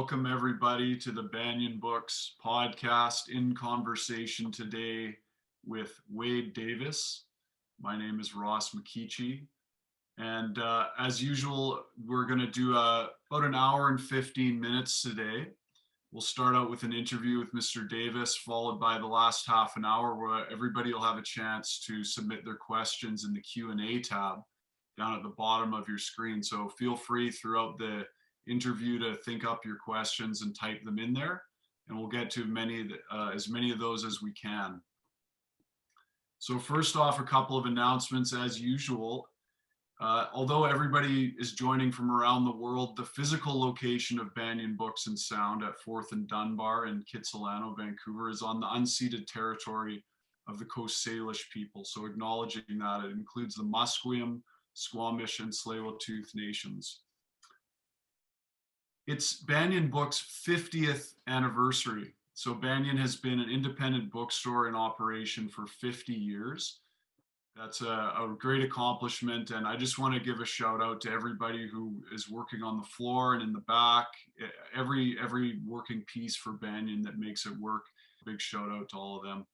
welcome everybody to the Banyen Books podcast in conversation today with Wade Davis. My name is Ross McKeechee. And as usual, we're going to do about an hour and 15 minutes today. We'll start out with an interview with Mr. Davis, followed by the last half an hour where everybody will have a chance to submit their questions in the Q&A tab down at the bottom of your screen. So feel free throughout the interview to think up your questions and type them in there, and we'll get to as many of those as we can. So first off, a couple of announcements as usual. Although everybody is joining from around the world, the physical location of Banyen Books and Sound at 4th and Dunbar in Kitsilano, Vancouver, is on the unceded territory of the Coast Salish people. So acknowledging that, it includes the Musqueam, Squamish, and Tsleil-Waututh nations. It's Banyen Books' 50th anniversary. So Banyen has been an independent bookstore in operation for 50 years. That's a great accomplishment, and I just want to give a shout out to everybody who is working on the floor and in the back, every working piece for Banyen that makes it work. Big shout out to all of them.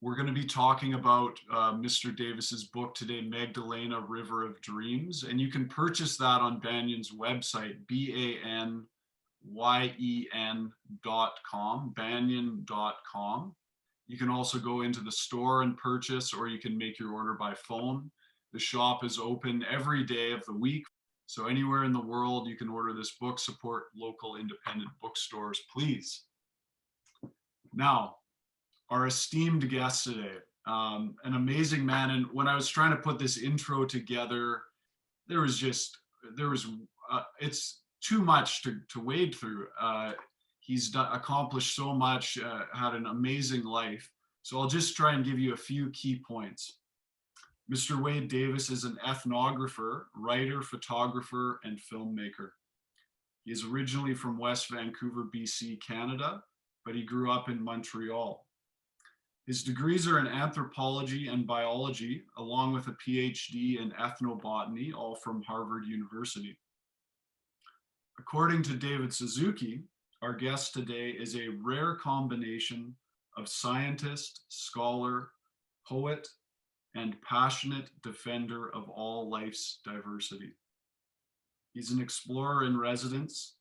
We're going to be talking about Mr. Davis's book today, Magdalena River of Dreams, and you can purchase that on Banyen's website, banyen.com, banyen.com. You can also go into the store and purchase, or you can make your order by phone. The shop is open every day of the week, so anywhere in the world you can order this book. Support local independent bookstores, please. Now, our esteemed guest today, an amazing man. And when I was trying to put this intro together, it's too much to wade through. He's accomplished so much, had an amazing life. So I'll just try and give you a few key points. Mr. Wade Davis is an ethnographer, writer, photographer, and filmmaker. He is originally from West Vancouver, BC, Canada, but he grew up in Montreal. His degrees are in anthropology and biology, along with a PhD in ethnobotany, all from Harvard University. According to David Suzuki, our guest today is a rare combination of scientist, scholar, poet, and passionate defender of all life's diversity. He's an explorer in residence,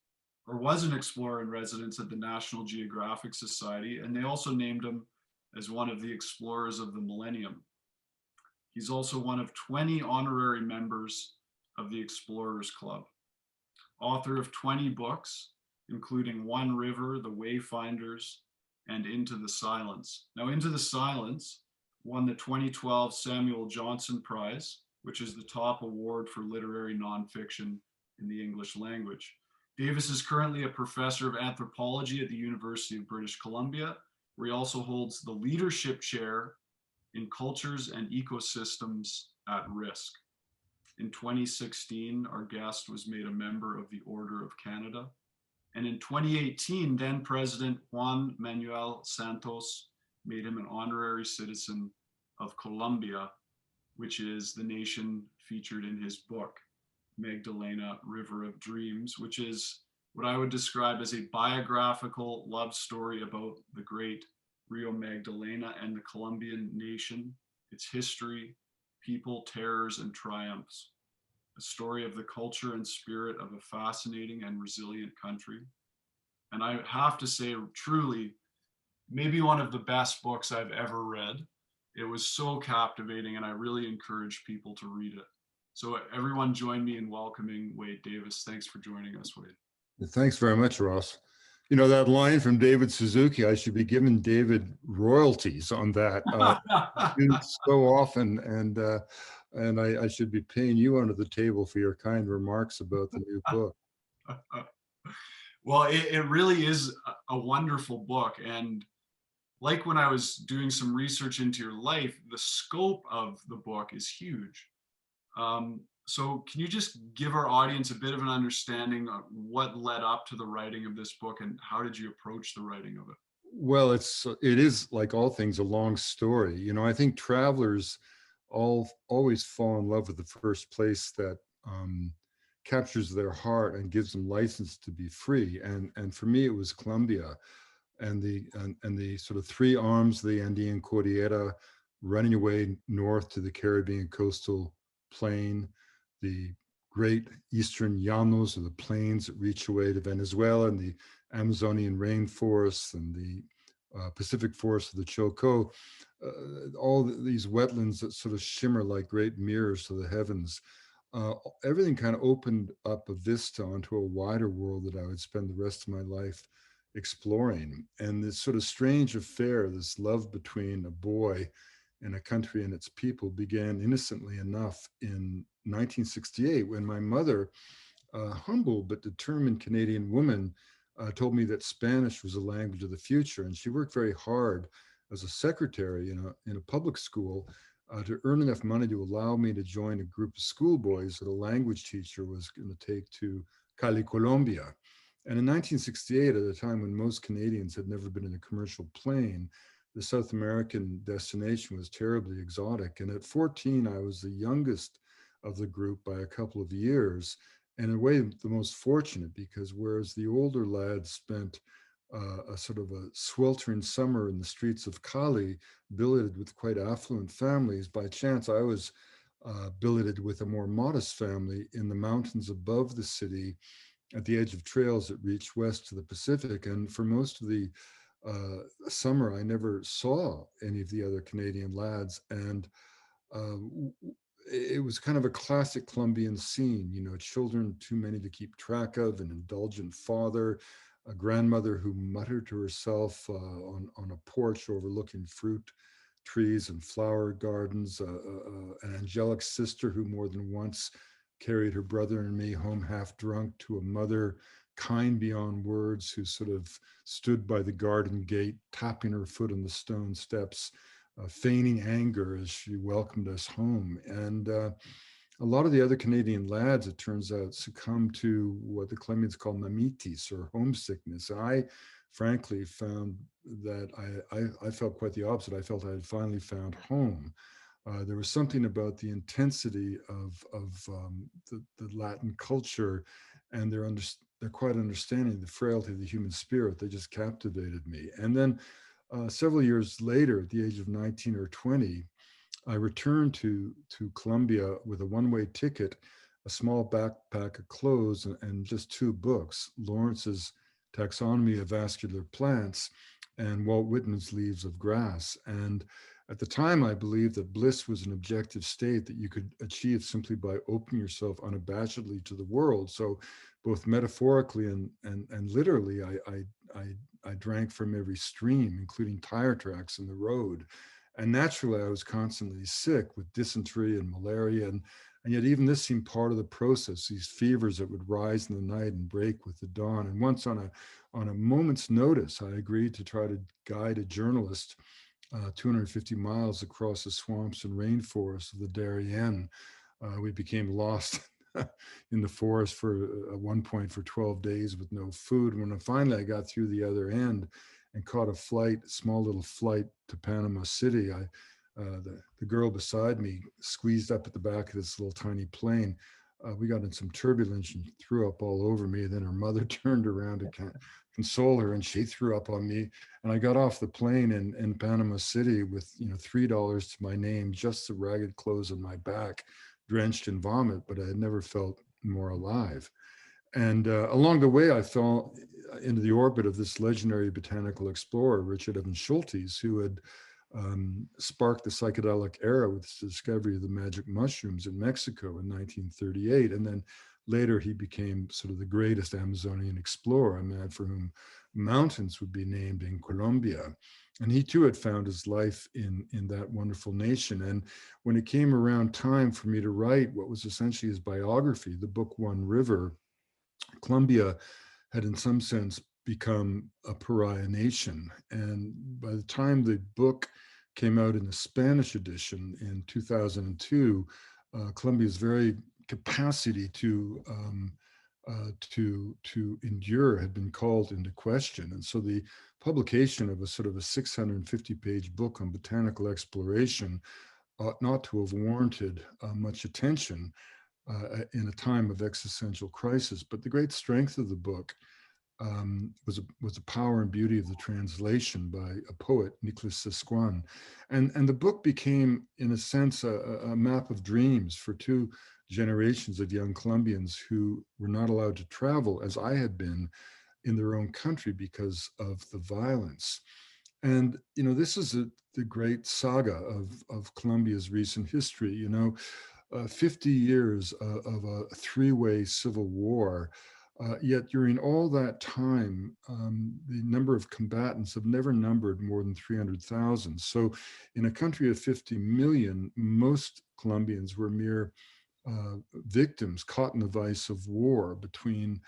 or was an explorer in residence at the National Geographic Society, and they also named him as one of the explorers of the millennium. He's also one of 20 honorary members of the Explorers Club, author of 20 books, including One River, The Wayfinders, and Into the Silence. Now, Into the Silence won the 2012 Samuel Johnson Prize, which is the top award for literary nonfiction in the English language. Davis is currently a professor of anthropology at the University of British Columbia, where he also holds the leadership chair in cultures and ecosystems at risk. In 2016, our guest was made a member of the Order of Canada. And in 2018, then President Juan Manuel Santos made him an honorary citizen of Colombia, which is the nation featured in his book, Magdalena River of Dreams, which is what I would describe as a biographical love story about the great Rio Magdalena and the Colombian nation, its history, people, terrors, and triumphs. A story of the culture and spirit of a fascinating and resilient country. And I have to say, truly, maybe one of the best books I've ever read. It was so captivating, and I really encourage people to read it. So everyone join me in welcoming Wade Davis. Thanks for joining us, Wade. Thanks very much, Ross. You know, that line from David Suzuki, I should be giving David royalties on that. So often, and I should be paying you under the table for your kind remarks about the new book. Well, it really is a wonderful book. And like when I was doing some research into your life, the scope of the book is huge. So can you just give our audience a bit of an understanding of what led up to the writing of this book, and how did you approach the writing of it? Well, it is like all things, a long story. You know, I think travelers always fall in love with the first place that captures their heart and gives them license to be free. And for me, it was Colombia and the sort of three arms of the Andean Cordillera running away north to the Caribbean coastal plain, the great eastern llanos or the plains that reach away to Venezuela, and the Amazonian rainforests and the Pacific forests of the Choco, all these wetlands that sort of shimmer like great mirrors to the heavens. Everything kind of opened up a vista onto a wider world that I would spend the rest of my life exploring. And this sort of strange affair, this love between a boy and a country and its people, began innocently enough in 1968 when my mother, a humble but determined Canadian woman, told me that Spanish was a language of the future. And she worked very hard as a secretary in a public school to earn enough money to allow me to join a group of schoolboys that a language teacher was going to take to Cali, Colombia. And in 1968, at a time when most Canadians had never been in a commercial plane, the South American destination was terribly exotic. And at 14, I was the youngest of the group by a couple of years, and in a way, the most fortunate, because whereas the older lads spent a sort of a sweltering summer in the streets of Cali, billeted with quite affluent families, by chance I was billeted with a more modest family in the mountains above the city at the edge of trails that reach west to the Pacific. And for most of the summer, I never saw any of the other Canadian lads. And uh, it was kind of a classic Colombian scene, children too many to keep track of, an indulgent father, a grandmother who muttered to herself on a porch overlooking fruit trees and flower gardens, an angelic sister who more than once carried her brother and me home half drunk, to a mother kind beyond words who sort of stood by the garden gate, tapping her foot on the stone steps, feigning anger as she welcomed us home. And a lot of the other Canadian lads, it turns out, succumbed to what the Colombians call mamitis, or homesickness. I frankly found that I felt quite the opposite. I felt I had finally found home. There was something about the intensity of the Latin culture and their quiet understanding of the frailty of the human spirit. They just captivated me. And then several years later, at the age of 19 or 20, I returned to Colombia with a one-way ticket, a small backpack of clothes, and just two books: Lawrence's Taxonomy of Vascular Plants and Walt Whitman's Leaves of Grass. And at the time, I believed that bliss was an objective state that you could achieve simply by opening yourself unabashedly to the world. So both metaphorically and literally, I drank from every stream, including tire tracks in the road. And naturally, I was constantly sick with dysentery and malaria. And yet even this seemed part of the process, these fevers that would rise in the night and break with the dawn. And once on a moment's notice, I agreed to try to guide a journalist 250 miles across the swamps and rainforests of the Darien. We became lost in the forest at one point for 12 days with no food. When finally I got through the other end and caught a small little flight to Panama City, the girl beside me squeezed up at the back of this little tiny plane. We got in some turbulence and threw up all over me. Then her mother turned around to console her, and she threw up on me. And I got off the plane in Panama City with $3 to my name, just the ragged clothes on my back, drenched in vomit, but I had never felt more alive. And along the way, I fell into the orbit of this legendary botanical explorer, Richard Evans Schultes, who had sparked the psychedelic era with the discovery of the magic mushrooms in Mexico in 1938. And then later he became sort of the greatest Amazonian explorer, a man for whom mountains would be named in Colombia. And he too had found his life in that wonderful nation. And when it came around time for me to write what was essentially his biography, the book One River, Colombia had in some sense become a pariah nation. And by the time the book came out in the Spanish edition in 2002, Colombia's very capacity to endure had been called into question. And so the publication of a sort of a 650-page book on botanical exploration ought not to have warranted much attention. in a time of existential crisis. But the great strength of the book was the power and beauty of the translation by a poet, Nicolas Sesquan. And the book became, in a sense, a map of dreams for two generations of young Colombians who were not allowed to travel, as I had been, in their own country because of the violence. And, this is the great saga of Colombia's recent history. 50 years of a three-way civil war. Yet during all that time, the number of combatants have never numbered more than 300,000. So in a country of 50 million, most Colombians were mere victims caught in the vice of war between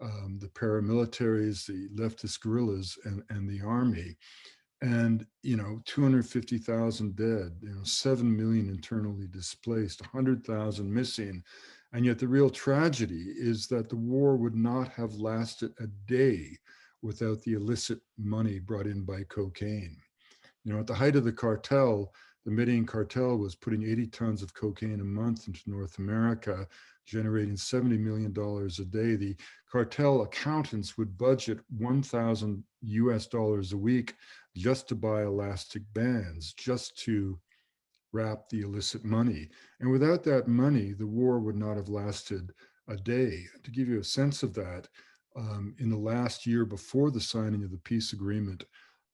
the paramilitaries, the leftist guerrillas, and the army. And 250,000 dead, 7 million internally displaced, 100,000 missing. And yet the real tragedy is that the war would not have lasted a day without the illicit money brought in by cocaine. At the height of the cartel, the Medellin cartel was putting 80 tons of cocaine a month into North America, generating $70 million a day. The cartel accountants would budget 1,000 US dollars a week just to buy elastic bands, just to wrap the illicit money. And without that money, the war would not have lasted a day. To give you a sense of that, in the last year before the signing of the peace agreement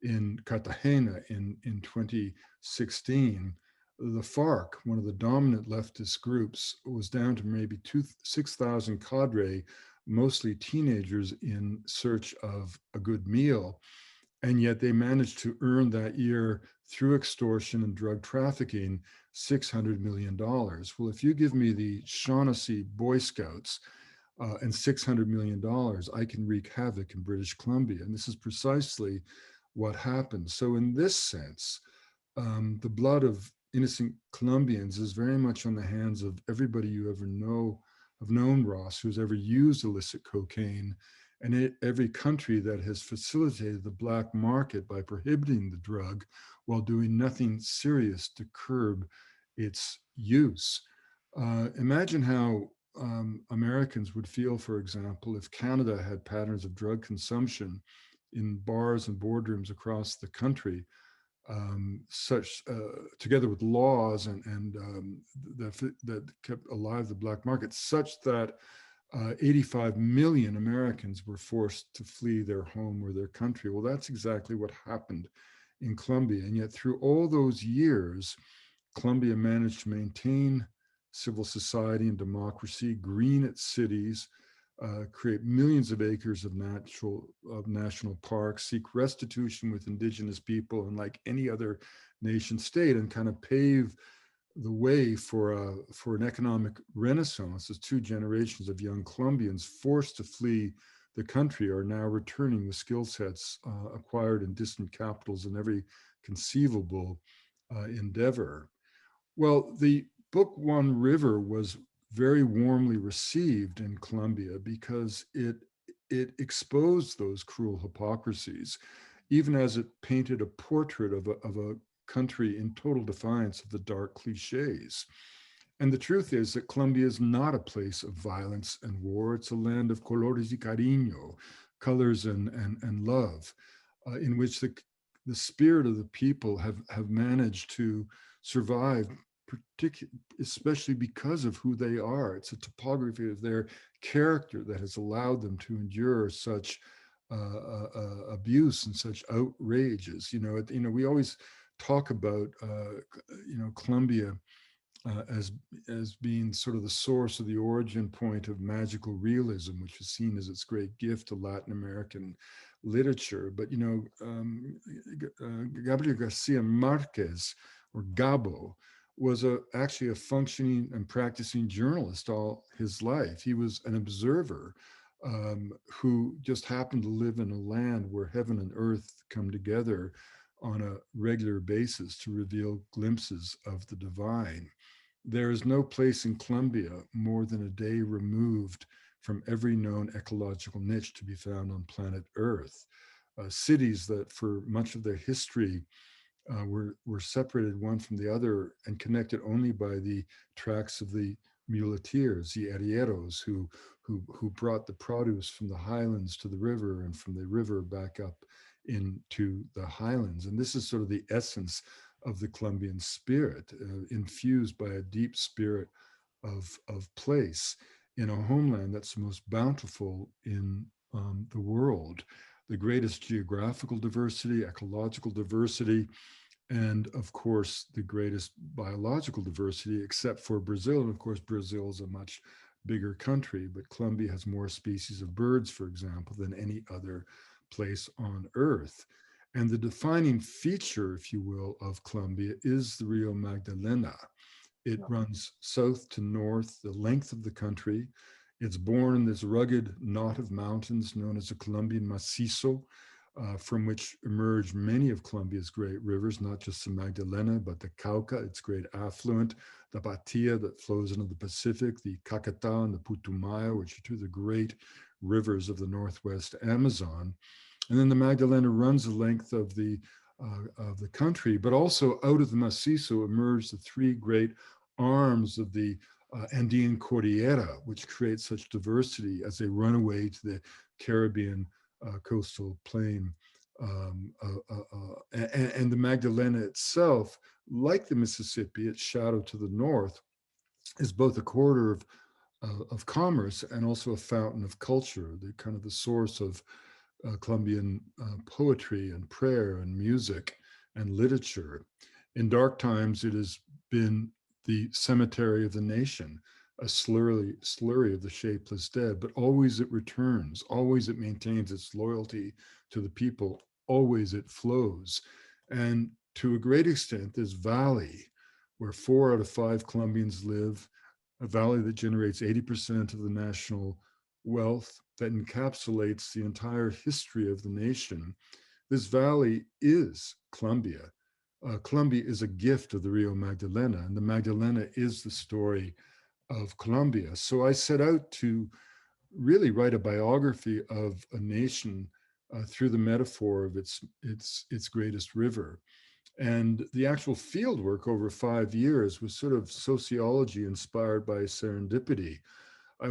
in Cartagena in 2016, the FARC, one of the dominant leftist groups, was down to maybe 6,000 cadre, mostly teenagers in search of a good meal. And yet they managed to earn that year through extortion and drug trafficking $600 million. Well, if you give me the Shaughnessy Boy Scouts and $600 million, I can wreak havoc in British Columbia. And this is precisely what happened. So in this sense, the blood of innocent Colombians is very much on the hands of everybody you ever have known, Ross, who's ever used illicit cocaine, and every country that has facilitated the black market by prohibiting the drug while doing nothing serious to curb its use. Imagine how Americans would feel, for example, if Canada had patterns of drug consumption in bars and boardrooms across the country, such together with laws and that kept alive the black market, such that 85 million Americans were forced to flee their home or their country. Well, that's exactly what happened in Colombia. And yet through all those years, Colombia managed to maintain civil society and democracy, green its cities, create millions of acres of national parks, seek restitution with indigenous people, and like any other nation state, and kind of pave the way for an economic renaissance as two generations of young Colombians forced to flee the country are now returning with skill sets acquired in distant capitals in every conceivable endeavor. Well, the book One River was very warmly received in Colombia because it exposed those cruel hypocrisies, even as it painted a portrait of a country in total defiance of the dark cliches. And the truth is that Colombia is not a place of violence and war. It's a land of colores y cariño, colors and love, in which the spirit of the people have managed to survive, especially because of who they are. It's a topography of their character that has allowed them to endure such abuse and such outrages. We always talk about Colombia as being sort of the source or the origin point of magical realism, which is seen as its great gift to Latin American literature. But Gabriel Garcia Marquez, or Gabo, was actually a functioning and practicing journalist all his life. He was an observer who just happened to live in a land where heaven and earth come together on a regular basis to reveal glimpses of the divine. There is no place in Colombia more than a day removed from every known ecological niche to be found on planet Earth. Cities that for much of their history were separated one from the other and connected only by the tracks of the muleteers, the arrieros, who brought the produce from the highlands to the river and from the river back up into the highlands. And this is sort of the essence of the Colombian spirit, infused by a deep spirit of place in a homeland that's the most bountiful in the world, the greatest geographical diversity, ecological diversity, and of course, the greatest biological diversity, except for Brazil. And of course, Brazil is a much bigger country, but Colombia has more species of birds, for example, than any other place on Earth. And the defining feature, if you will, of Colombia is the Rio Magdalena. It runs south to north, the length of the country. It's born in this rugged knot of mountains known as the Colombian Macizo, from which emerge many of Colombia's great rivers, not just the Magdalena, but the Cauca, its great affluent, the Batia that flows into the Pacific, the Caquetá and the Putumayo, which are two of the great rivers of the Northwest Amazon. And then the Magdalena runs the length of the country, but also out of the Macizo emerge the three great arms of the Andean Cordillera, which creates such diversity as they run away to the Caribbean coastal plain. And the Magdalena itself, like the Mississippi, its shadow to the north, is both a corridor of commerce and also a fountain of culture, the kind of the source of Colombian poetry and prayer and music and literature. In dark times, it has been the cemetery of the nation, a slurry of the shapeless dead, but always it returns, always it maintains its loyalty to the people, always it flows. And to a great extent, this valley, where 4 out of 5 Colombians live, a valley that generates 80% of the national wealth, that encapsulates the entire history of the nation. This valley is Colombia. Colombia is a gift of the Rio Magdalena, and the Magdalena is the story of Colombia. So I set out to really write a biography of a nation through the metaphor of its greatest river. And the actual field work over 5 years was sort of sociology inspired by serendipity. I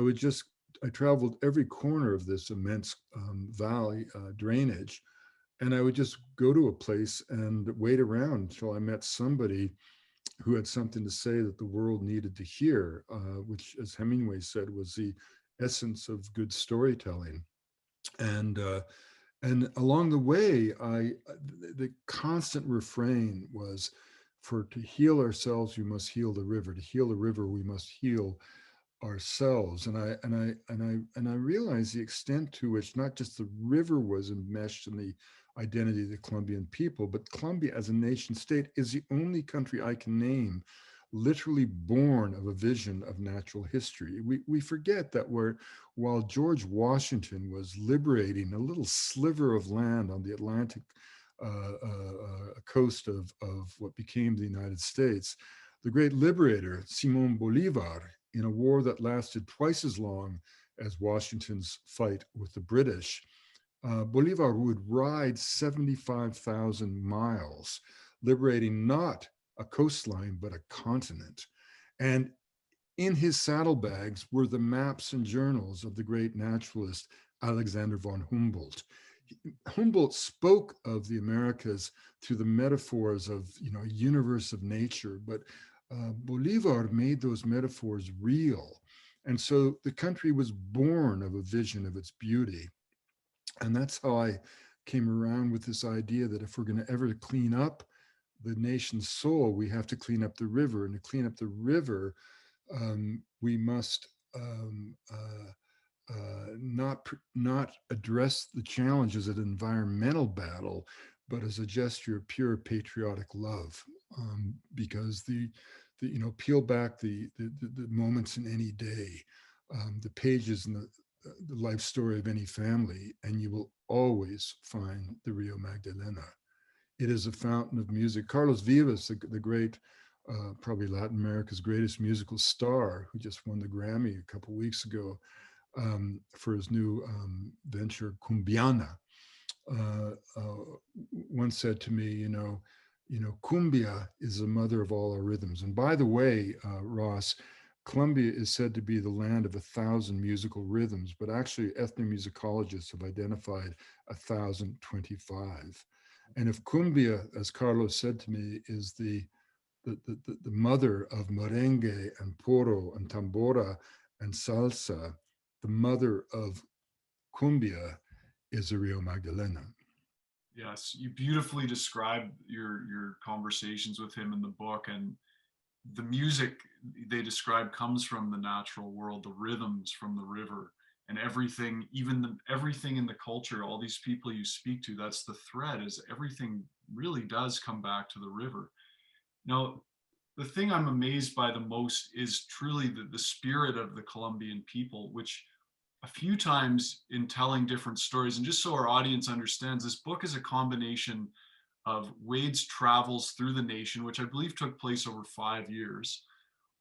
traveled every corner of this immense valley drainage, and I would just go to a place and wait around until I met somebody who had something to say that the world needed to hear, which, as Hemingway said, was the essence of good storytelling. And along the way, the constant refrain was, for to heal ourselves, we must heal the river. To heal the river, we must heal ourselves. And I realized the extent to which not just the river was enmeshed in the identity of the Colombian people, but Colombia as a nation state is the only country I can name literally born of a vision of natural history. We forget that while George Washington was liberating a little sliver of land on the Atlantic coast of what became the United States, the great liberator, Simon Bolivar, in a war that lasted twice as long as Washington's fight with the British, Bolivar would ride 75,000 miles, liberating not a coastline, but a continent. And in his saddlebags were the maps and journals of the great naturalist Alexander von Humboldt. Humboldt spoke of the Americas through the metaphors of, a universe of nature, but Bolivar made those metaphors real. And so the country was born of a vision of its beauty. And that's how I came around with this idea that if we're going to ever clean up the nation's soul, we have to clean up the river. And to clean up the river, we must not address the challenges of environmental battle, but as a gesture of pure patriotic love. Because peel back the moments in any day, the pages in the life story of any family, and you will always find the Rio Magdalena. It is a fountain of music. Carlos Vivas, the great, probably Latin America's greatest musical star, who just won the Grammy a couple of weeks ago for his new venture, Cumbiana, once said to me, cumbia is the mother of all our rhythms. And by the way, Ross, Colombia is said to be the land of 1,000 musical rhythms, but actually ethnomusicologists have identified 1,025. And if cumbia, as Carlos said to me, is the mother of merengue and poro and tambora and salsa, the mother of cumbia is the Rio Magdalena. Yes, you beautifully describe your conversations with him in the book, and the music they describe comes from the natural world, the rhythms from the river, and everything, even everything in the culture, all these people you speak to, that's the thread, is everything really does come back to the river. Now, the thing I'm amazed by the most is truly the spirit of the Colombian people, which a few times in telling different stories, and just so our audience understands, this book is a combination of Wade's travels through the nation, which I believe took place over 5 years,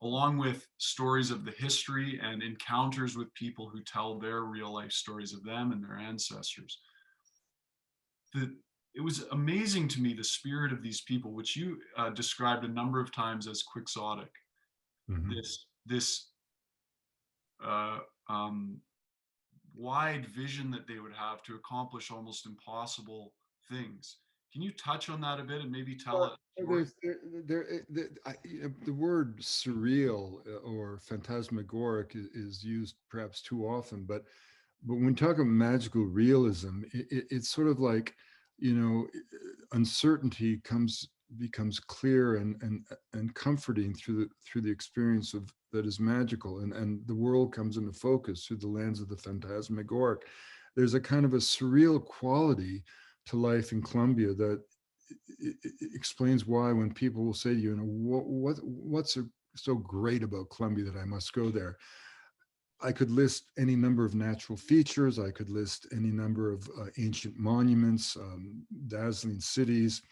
along with stories of the history and encounters with people who tell their real life stories of them and their ancestors. It was amazing to me, the spirit of these people, which you described a number of times as quixotic. Mm-hmm. This uh, um, wide vision that they would have to accomplish almost impossible things. Can you touch on that a bit and maybe tell a story? The word surreal or phantasmagoric is used perhaps too often, but when we talk about magical realism, it's sort of like, you know, uncertainty becomes clear and comforting through the experience of that is magical, and the world comes into focus through the lens of the phantasmagoric. There's a kind of a surreal quality to life in Colombia that explains why when people will say to you, you know, what's so great about Colombia that I must go there? I could list any number of natural features. I could list any number of ancient monuments, dazzling cities,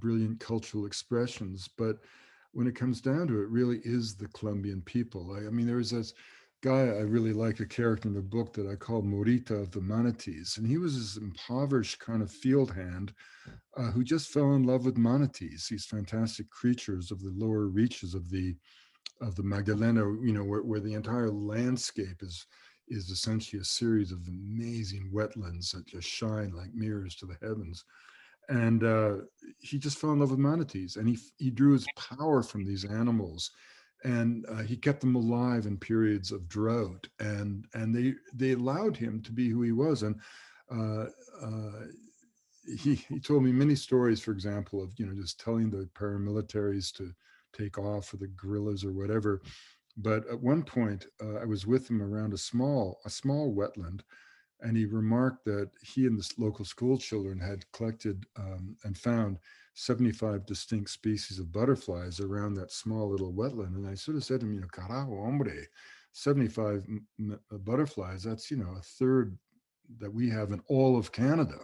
brilliant cultural expressions. But when it comes down to it, really is the Colombian people. I mean, there was this guy I really like, a character in the book that I call Morita of the Manatees. And he was this impoverished kind of field hand who just fell in love with manatees, these fantastic creatures of the lower reaches of the Magdalena, you know, where the entire landscape is essentially a series of amazing wetlands that just shine like mirrors to the heavens. And he just fell in love with manatees, and he drew his power from these animals, and he kept them alive in periods of drought, and they allowed him to be who he was. And uh, uh, he told me many stories, for example, of, you know, just telling the paramilitaries to take off, or the guerrillas or whatever. But at one point, I was with him around a small wetland, and he remarked that he and the local school children had collected and found 75 distinct species of butterflies around that small little wetland. And I sort of said to him, you know, carajo, hombre, 75 butterflies, that's, you know, a third that we have in all of Canada.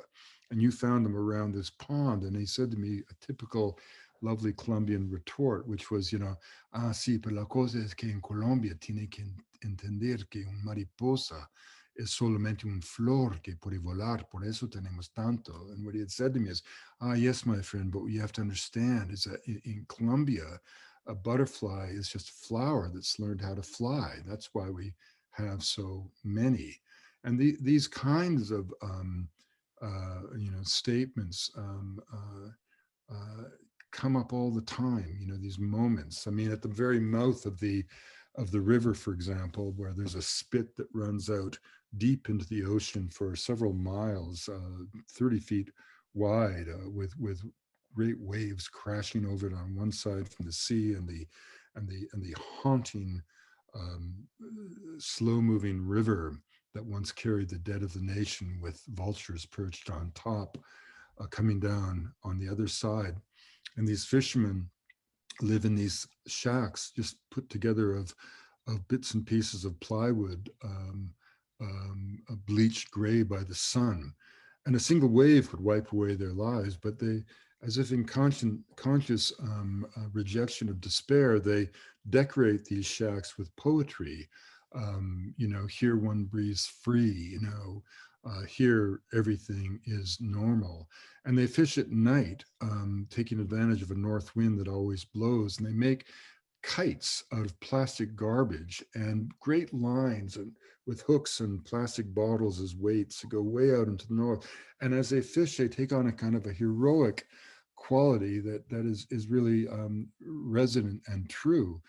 And you found them around this pond. And he said to me a typical lovely Colombian retort, which was, you know, ah, sí, pero la cosa es que en Colombia tiene que entender que un mariposa es solamente un flor que puede volar, por eso tenemos tanto. And what he had said to me is, ah, yes, my friend, but what you have to understand is that in Colombia, a butterfly is just a flower that's learned how to fly. That's why we have so many. And these kinds of you know, statements come up all the time. You know, these moments. I mean, at the very mouth of the river, for example, where there's a spit that runs out deep into the ocean for several miles, 30 feet wide, with great waves crashing over it on one side from the sea, and the haunting, um, slow-moving river that once carried the dead of the nation with vultures perched on top, coming down on the other side. And these fishermen live in these shacks just put together of bits and pieces of plywood, bleached gray by the sun. And a single wave could wipe away their lives, but they, as if in conscious rejection of despair, they decorate these shacks with poetry. You know, here one breathes free, you know, here everything is normal. And they fish at night, taking advantage of a north wind that always blows. And they make kites out of plastic garbage and great lines and with hooks and plastic bottles as weights to go way out into the north. And as they fish, they take on a kind of a heroic quality that is really resonant and true.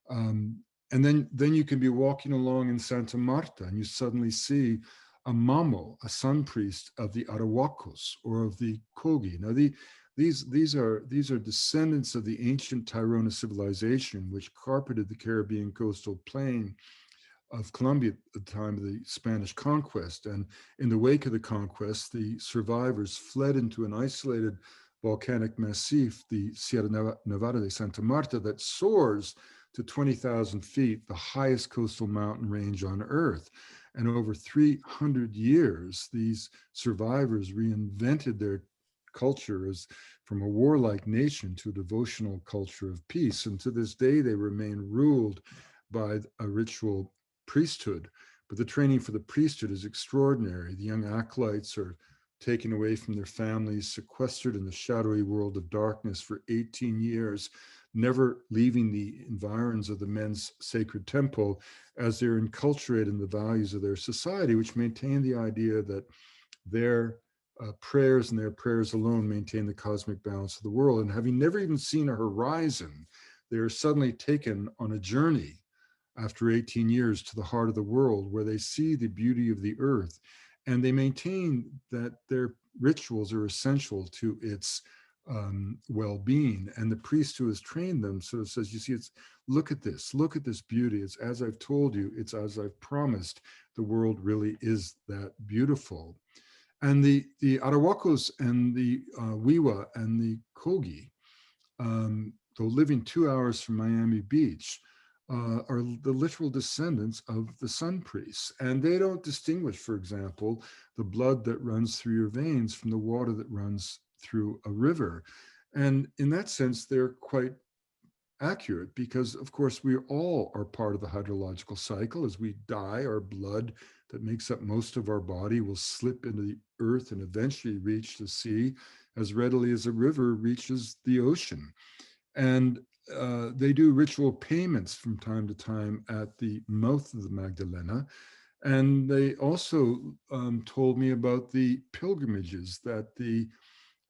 Um, and then you can be walking along in Santa Marta and you suddenly see a mamo, a sun priest of the Arhuacos or of the Kogi. Now these are descendants of the ancient Tairona civilization, which carpeted the Caribbean coastal plain of Colombia at the time of the Spanish conquest. And in the wake of the conquest, the survivors fled into an isolated volcanic massif, the Sierra Nevada de Santa Marta, that soars to 20,000 feet, the highest coastal mountain range on Earth. And over 300 years, these survivors reinvented their culture as from a warlike nation to a devotional culture of peace. And to this day, they remain ruled by a ritual priesthood. But the training for the priesthood is extraordinary. The young acolytes are taken away from their families, sequestered in the shadowy world of darkness for 18 years, never leaving the environs of the men's sacred temple, as they're enculturated in the values of their society, which maintain the idea that their prayers and their prayers alone maintain the cosmic balance of the world. And having never even seen a horizon, they are suddenly taken on a journey after 18 years to the heart of the world, where they see the beauty of the earth. And they maintain that their rituals are essential to its well-being. And the priest who has trained them sort of says, you see, it's look at this beauty. It's as I've told you, it's as I've promised. The world really is that beautiful. And the Arhuacos and the Wiwa and the Kogi, though living 2 hours from Miami Beach, are the literal descendants of the sun priests. And they don't distinguish, for example, the blood that runs through your veins from the water that runs through a river. And in that sense, they're quite accurate because, of course, we all are part of the hydrological cycle. As we die, our blood that makes up most of our body will slip into the earth and eventually reach the sea as readily as a river reaches the ocean. And they do ritual payments from time to time at the mouth of the Magdalena. And they also told me about the pilgrimages that the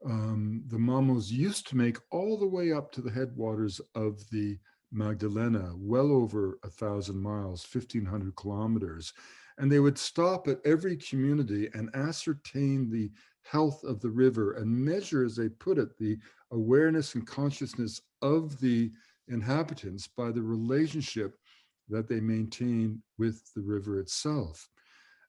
Mamos used to make all the way up to the headwaters of the Magdalena, well over 1,000 miles, 1,500 kilometers. And they would stop at every community and ascertain the health of the river and measure, as they put it, the awareness and consciousness of the inhabitants by the relationship that they maintain with the river itself.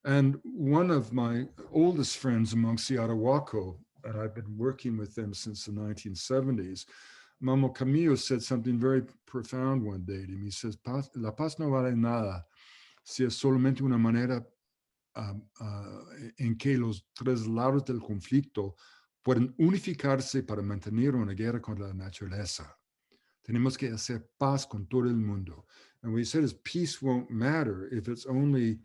And one of my oldest friends amongst the Arhuaco, and I've been working with them since the 1970s, Mamo Camillo said something very profound one day to me. He says, La paz no vale nada si es solamente una manera en que los tres lados del conflicto pueden unificarse para mantener una guerra contra la naturaleza. Tenemos que hacer paz con todo el mundo. And what he said is peace won't matter if it's only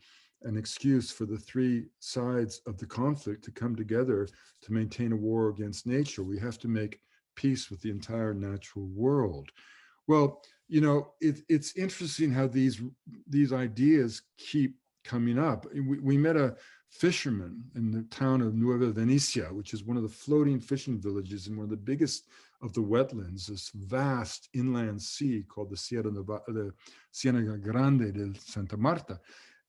an excuse for the three sides of the conflict to come together to maintain a war against nature. We have to make peace with the entire natural world. Well, you know, it's interesting how these ideas keep coming up. We met a fisherman in the town of Nueva Venecia, which is one of the floating fishing villages and one of the biggest of the wetlands, this vast inland sea called the Ciénaga Grande de Santa Marta.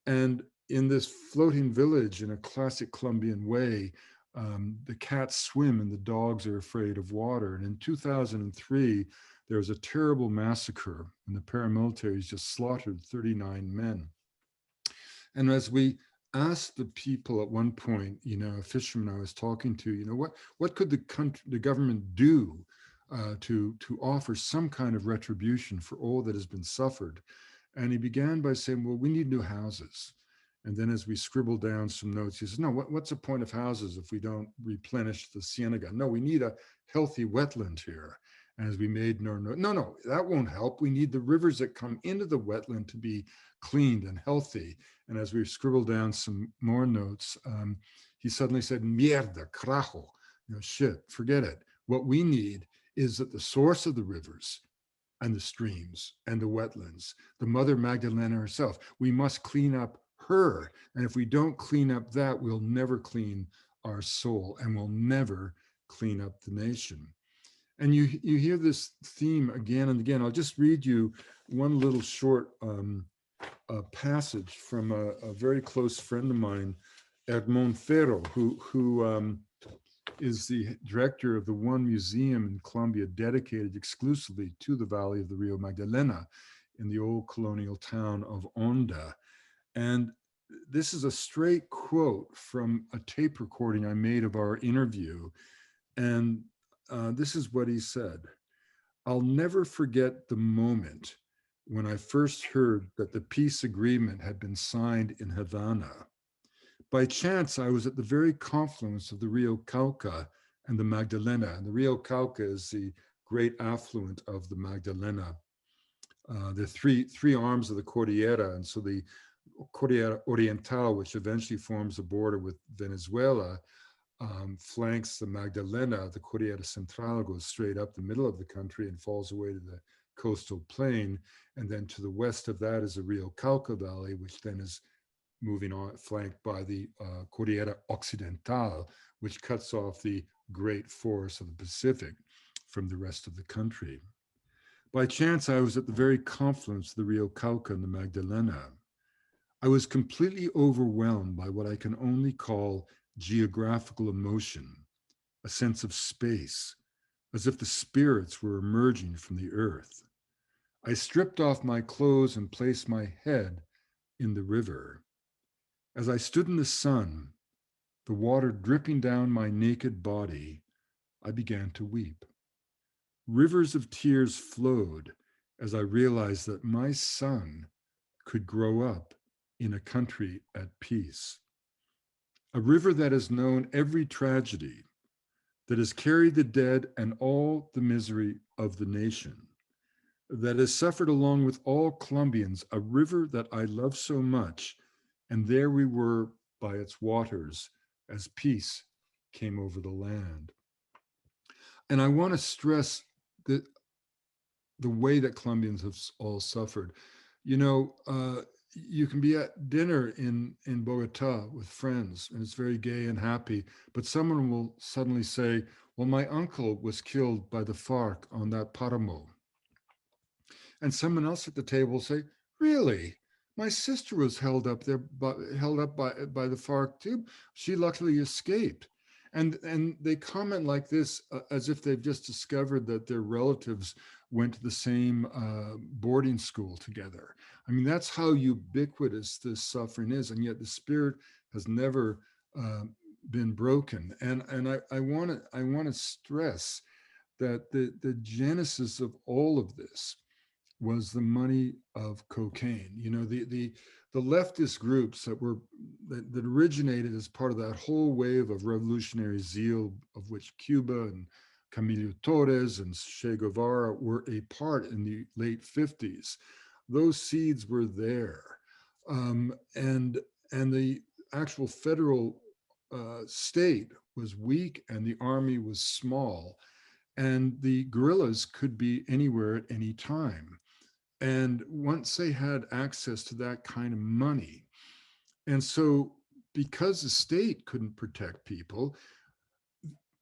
And in this floating village, in a classic Colombian way, the cats swim and the dogs are afraid of water. And in 2003, there was a terrible massacre and the paramilitaries just slaughtered 39 men. And as we asked the people at one point, you know, a fisherman I was talking to, you know, what could the government do to offer some kind of retribution for all that has been suffered? And he began by saying, well, we need new houses. And then as we scribbled down some notes, he says, no, what's the point of houses if we don't replenish the ciénaga? No, we need a healthy wetland here. And as we made no, that won't help. We need the rivers that come into the wetland to be cleaned and healthy. And as we scribbled down some more notes, he suddenly said, mierda, carajo, you know, shit, forget it. What we need is that the source of the rivers and the streams and the wetlands, the mother Magdalena herself. We must clean up her. And if we don't clean up that, we'll never clean our soul and we'll never clean up the nation. And you hear this theme again and again. I'll just read you one little short passage from a very close friend of mine, Edmond Ferro, who is the director of the one museum in Colombia dedicated exclusively to the valley of the Rio Magdalena in the old colonial town of Onda. And this is a straight quote from a tape recording I made of our interview. And this is what he said: "I'll never forget the moment when I first heard that the peace agreement had been signed in Havana. By chance, I was at the very confluence of the Rio Cauca and the Magdalena. And the Rio Cauca is the great affluent of the Magdalena. There are three arms of the Cordillera. And so the Cordillera Oriental, which eventually forms a border with Venezuela, flanks the Magdalena. The Cordillera Central goes straight up the middle of the country and falls away to the coastal plain. And then to the west of that is the Rio Cauca Valley, which then is moving on, flanked by the Cordillera Occidental, which cuts off the great forests of the Pacific from the rest of the country. By chance, I was at the very confluence of the Rio Cauca and the Magdalena. I was completely overwhelmed by what I can only call geographical emotion, a sense of space, as if the spirits were emerging from the earth. I stripped off my clothes and placed my head in the river. As I stood in the sun, the water dripping down my naked body, I began to weep. Rivers of tears flowed as I realized that my son could grow up in a country at peace. A river that has known every tragedy, that has carried the dead and all the misery of the nation, that has suffered along with all Colombians, a river that I love so much. And there we were by its waters as peace came over the land." And I want to stress that the way that Colombians have all suffered. You know, you can be at dinner in Bogota with friends and it's very gay and happy, but someone will suddenly say, well, my uncle was killed by the FARC on that Paramo. And someone else at the table will say, really? My sister was held up there, held up by the FARC too. She luckily escaped. And they comment like this as if they've just discovered that their relatives went to the same boarding school together. I mean, that's how ubiquitous this suffering is, and yet the spirit has never been broken. And I want to stress that the genesis of all of this was the money of cocaine. You know, the leftist groups that originated as part of that whole wave of revolutionary zeal, of which Cuba and Camilo Torres and Che Guevara were a part in the late 50s. Those seeds were there. And the actual federal state was weak and the army was small. And the guerrillas could be anywhere at any time. And once they had access to that kind of money, and so because the state couldn't protect people,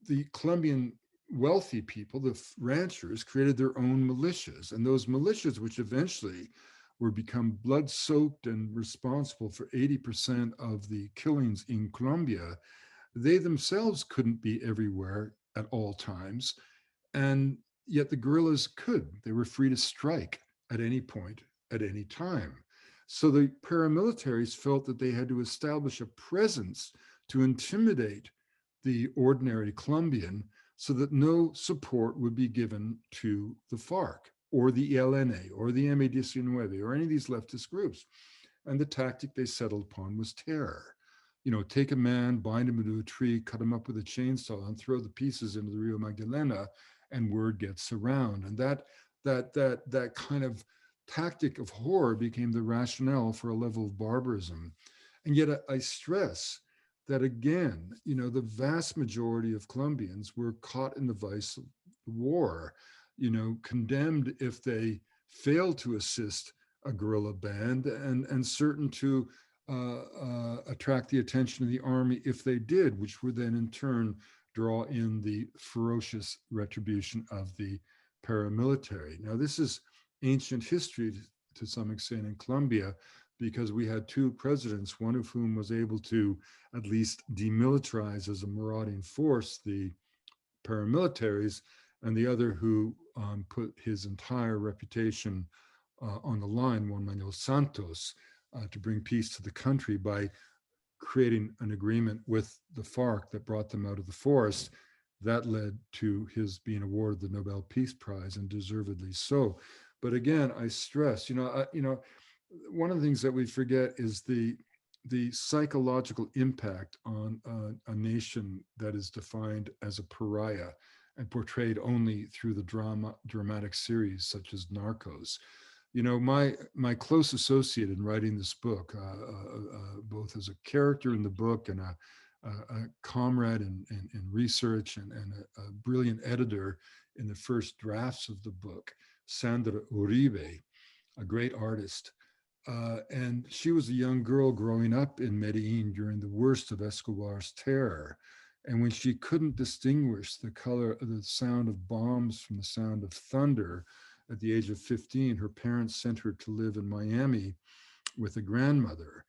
the Colombian wealthy people, the ranchers, created their own militias. And those militias, which eventually were become blood-soaked and responsible for 80% of the killings in Colombia, they themselves couldn't be everywhere at all times. And yet the guerrillas could. They were free to strike at any point, at any time. So the paramilitaries felt that they had to establish a presence to intimidate the ordinary Colombian so that no support would be given to the FARC or the ELNA or the M19 or any of these leftist groups. And the tactic they settled upon was terror. You know, take a man, bind him to a tree, cut him up with a chainsaw, and throw the pieces into the Rio Magdalena, and word gets around. And that kind of tactic of horror became the rationale for a level of barbarism. And yet I stress that again, you know, the vast majority of Colombians were caught in the vice of war. condemned if they failed to assist a guerrilla band, and certain to attract the attention of the army if they did, which would then in turn draw in the ferocious retribution of the paramilitary. Now, this is ancient history to some extent in Colombia, because we had two presidents, one of whom was able to at least demilitarize as a marauding force the paramilitaries, and the other who put his entire reputation on the line, Juan Manuel Santos, to bring peace to the country by creating an agreement with the FARC that brought them out of the forest. That led to his being awarded the Nobel Peace Prize, and deservedly so. But again, I stress, one of the things that we forget is the psychological impact on a nation that is defined as a pariah and portrayed only through the dramatic series such as Narcos. My close associate in writing this book, both as a character in the book and a comrade in research, and a brilliant editor in the first drafts of the book, Sandra Uribe, a great artist. And she was a young girl growing up in Medellin during the worst of Escobar's terror. And when she couldn't distinguish the sound of bombs from the sound of thunder at the age of 15, her parents sent her to live in Miami with a grandmother.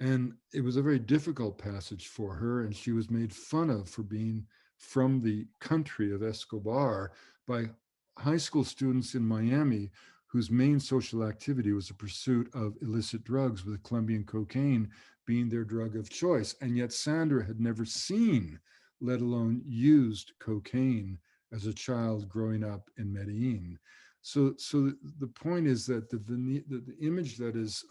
And it was a very difficult passage for her, and she was made fun of for being from the country of Escobar by high school students in Miami, whose main social activity was the pursuit of illicit drugs, with Colombian cocaine being their drug of choice. And yet Sandra had never seen, let alone used, cocaine as a child growing up in Medellin. So the point is that the image that is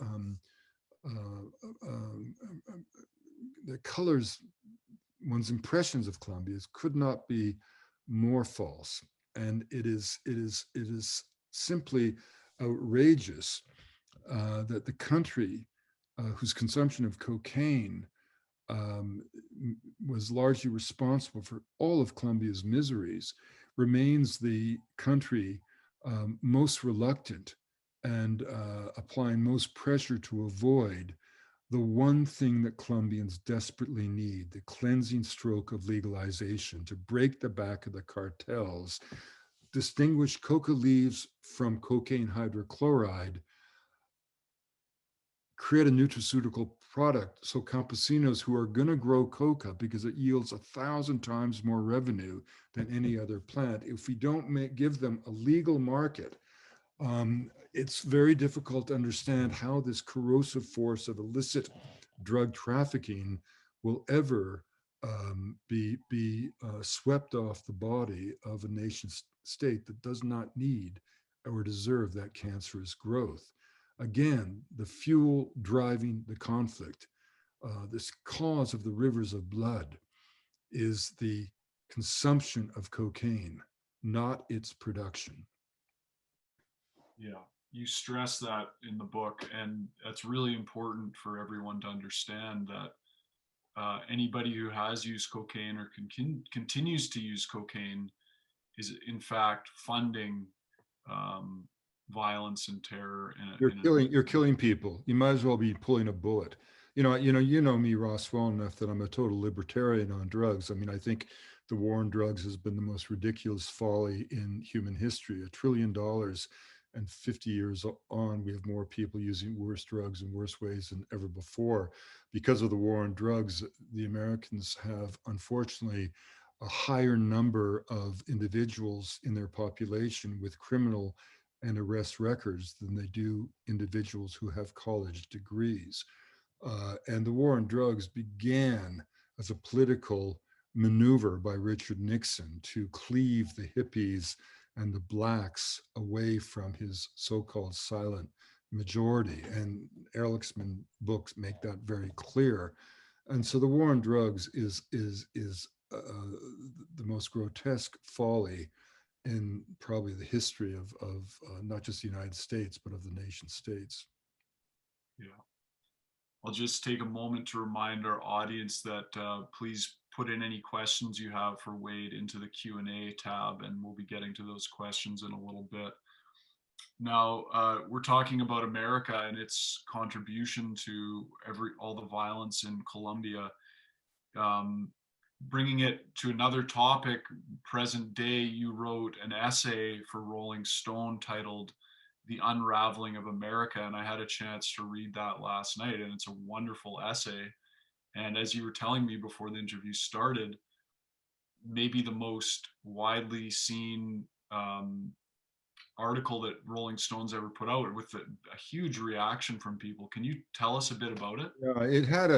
that colors one's impressions of Colombia could not be more false. And it is simply outrageous that the country whose consumption of cocaine was largely responsible for all of Colombia's miseries remains the country most reluctant and applying most pressure to avoid the one thing that Colombians desperately need, the cleansing stroke of legalization, to break the back of the cartels, distinguish coca leaves from cocaine hydrochloride, create a nutraceutical product so campesinos who are going to grow coca because it yields 1,000 times more revenue than any other plant, if we don't give them a legal market, it's very difficult to understand how this corrosive force of illicit drug trafficking will ever be swept off the body of a nation state that does not need or deserve that cancerous growth. Again, the fuel driving the conflict, this cause of the rivers of blood, is the consumption of cocaine, not its production. Yeah, you stress that in the book, and that's really important for everyone to understand that anybody who has used cocaine or continues to use cocaine is in fact funding violence and terror. You're killing people. You might as well be pulling a bullet. You know me, Ross, well enough that I'm a total libertarian on drugs. I mean, I think the war on drugs has been the most ridiculous folly in human history. $1 trillion, and 50 years on, we have more people using worse drugs in worse ways than ever before. Because of the war on drugs, the Americans have, unfortunately, a higher number of individuals in their population with criminal and arrest records than they do individuals who have college degrees. And the war on drugs began as a political maneuver by Richard Nixon to cleave the hippies and the blacks away from his so-called silent majority. And Ehrlichman books make that very clear. And so the war on drugs is the most grotesque folly in probably the history of not just the United States, but of the nation states. Yeah. I'll just take a moment to remind our audience that please put in any questions you have for Wade into the Q&A tab, and we'll be getting to those questions in a little bit. Now, we're talking about America and its contribution to all the violence in Colombia. Bringing it to another topic, present day, you wrote an essay for Rolling Stone titled "The Unraveling of America," and I had a chance to read that last night, and it's a wonderful essay. And as you were telling me before the interview started, maybe the most widely seen article that Rolling Stone's ever put out, with a huge reaction from people. Can you tell us a bit about it? Yeah, it had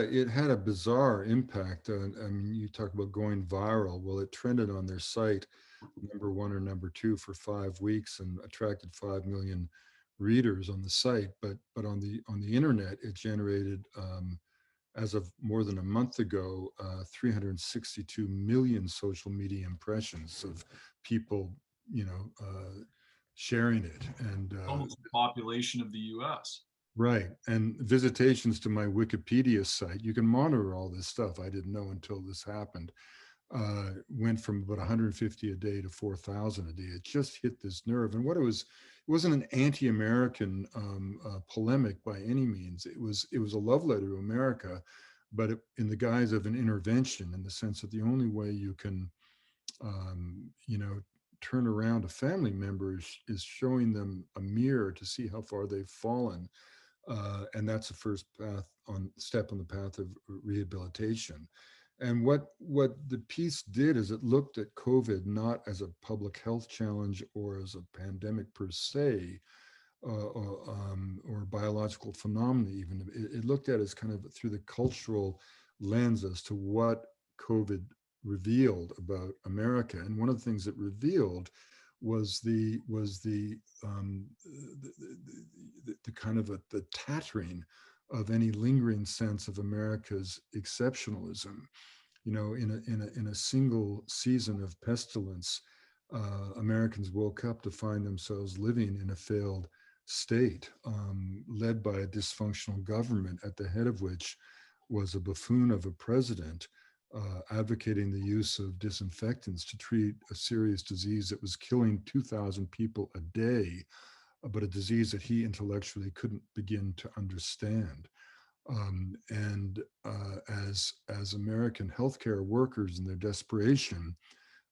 a bizarre impact. I mean, you talk about going viral. Well, it trended on their site, #1 or #2 for 5 weeks, and attracted 5 million readers on the site. But on the internet, it generated, as of more than a month ago, 362 million social media impressions of people, sharing it. And Almost the population of the US. right. And visitations to my Wikipedia site, you can monitor all this stuff. I didn't know until this happened. Went from about 150 a day to 4,000 a day. It just hit this nerve. And it wasn't an anti-American polemic by any means. It was a love letter to America, but in the guise of an intervention, in the sense that the only way you can, turn around a family member is showing them a mirror to see how far they've fallen, and that's the first step on the path of rehabilitation. And what the piece did is it looked at COVID not as a public health challenge or as a pandemic per se, or biological phenomena. Even it looked at it as kind of through the cultural lens as to what COVID revealed about America. And one of the things it revealed was the kind of the tattering of any lingering sense of America's exceptionalism. In a single season of pestilence, Americans woke up to find themselves living in a failed state, led by a dysfunctional government, at the head of which was a buffoon of a president, advocating the use of disinfectants to treat a serious disease that was killing 2,000 people a day, but a disease that he intellectually couldn't begin to understand. As American healthcare workers in their desperation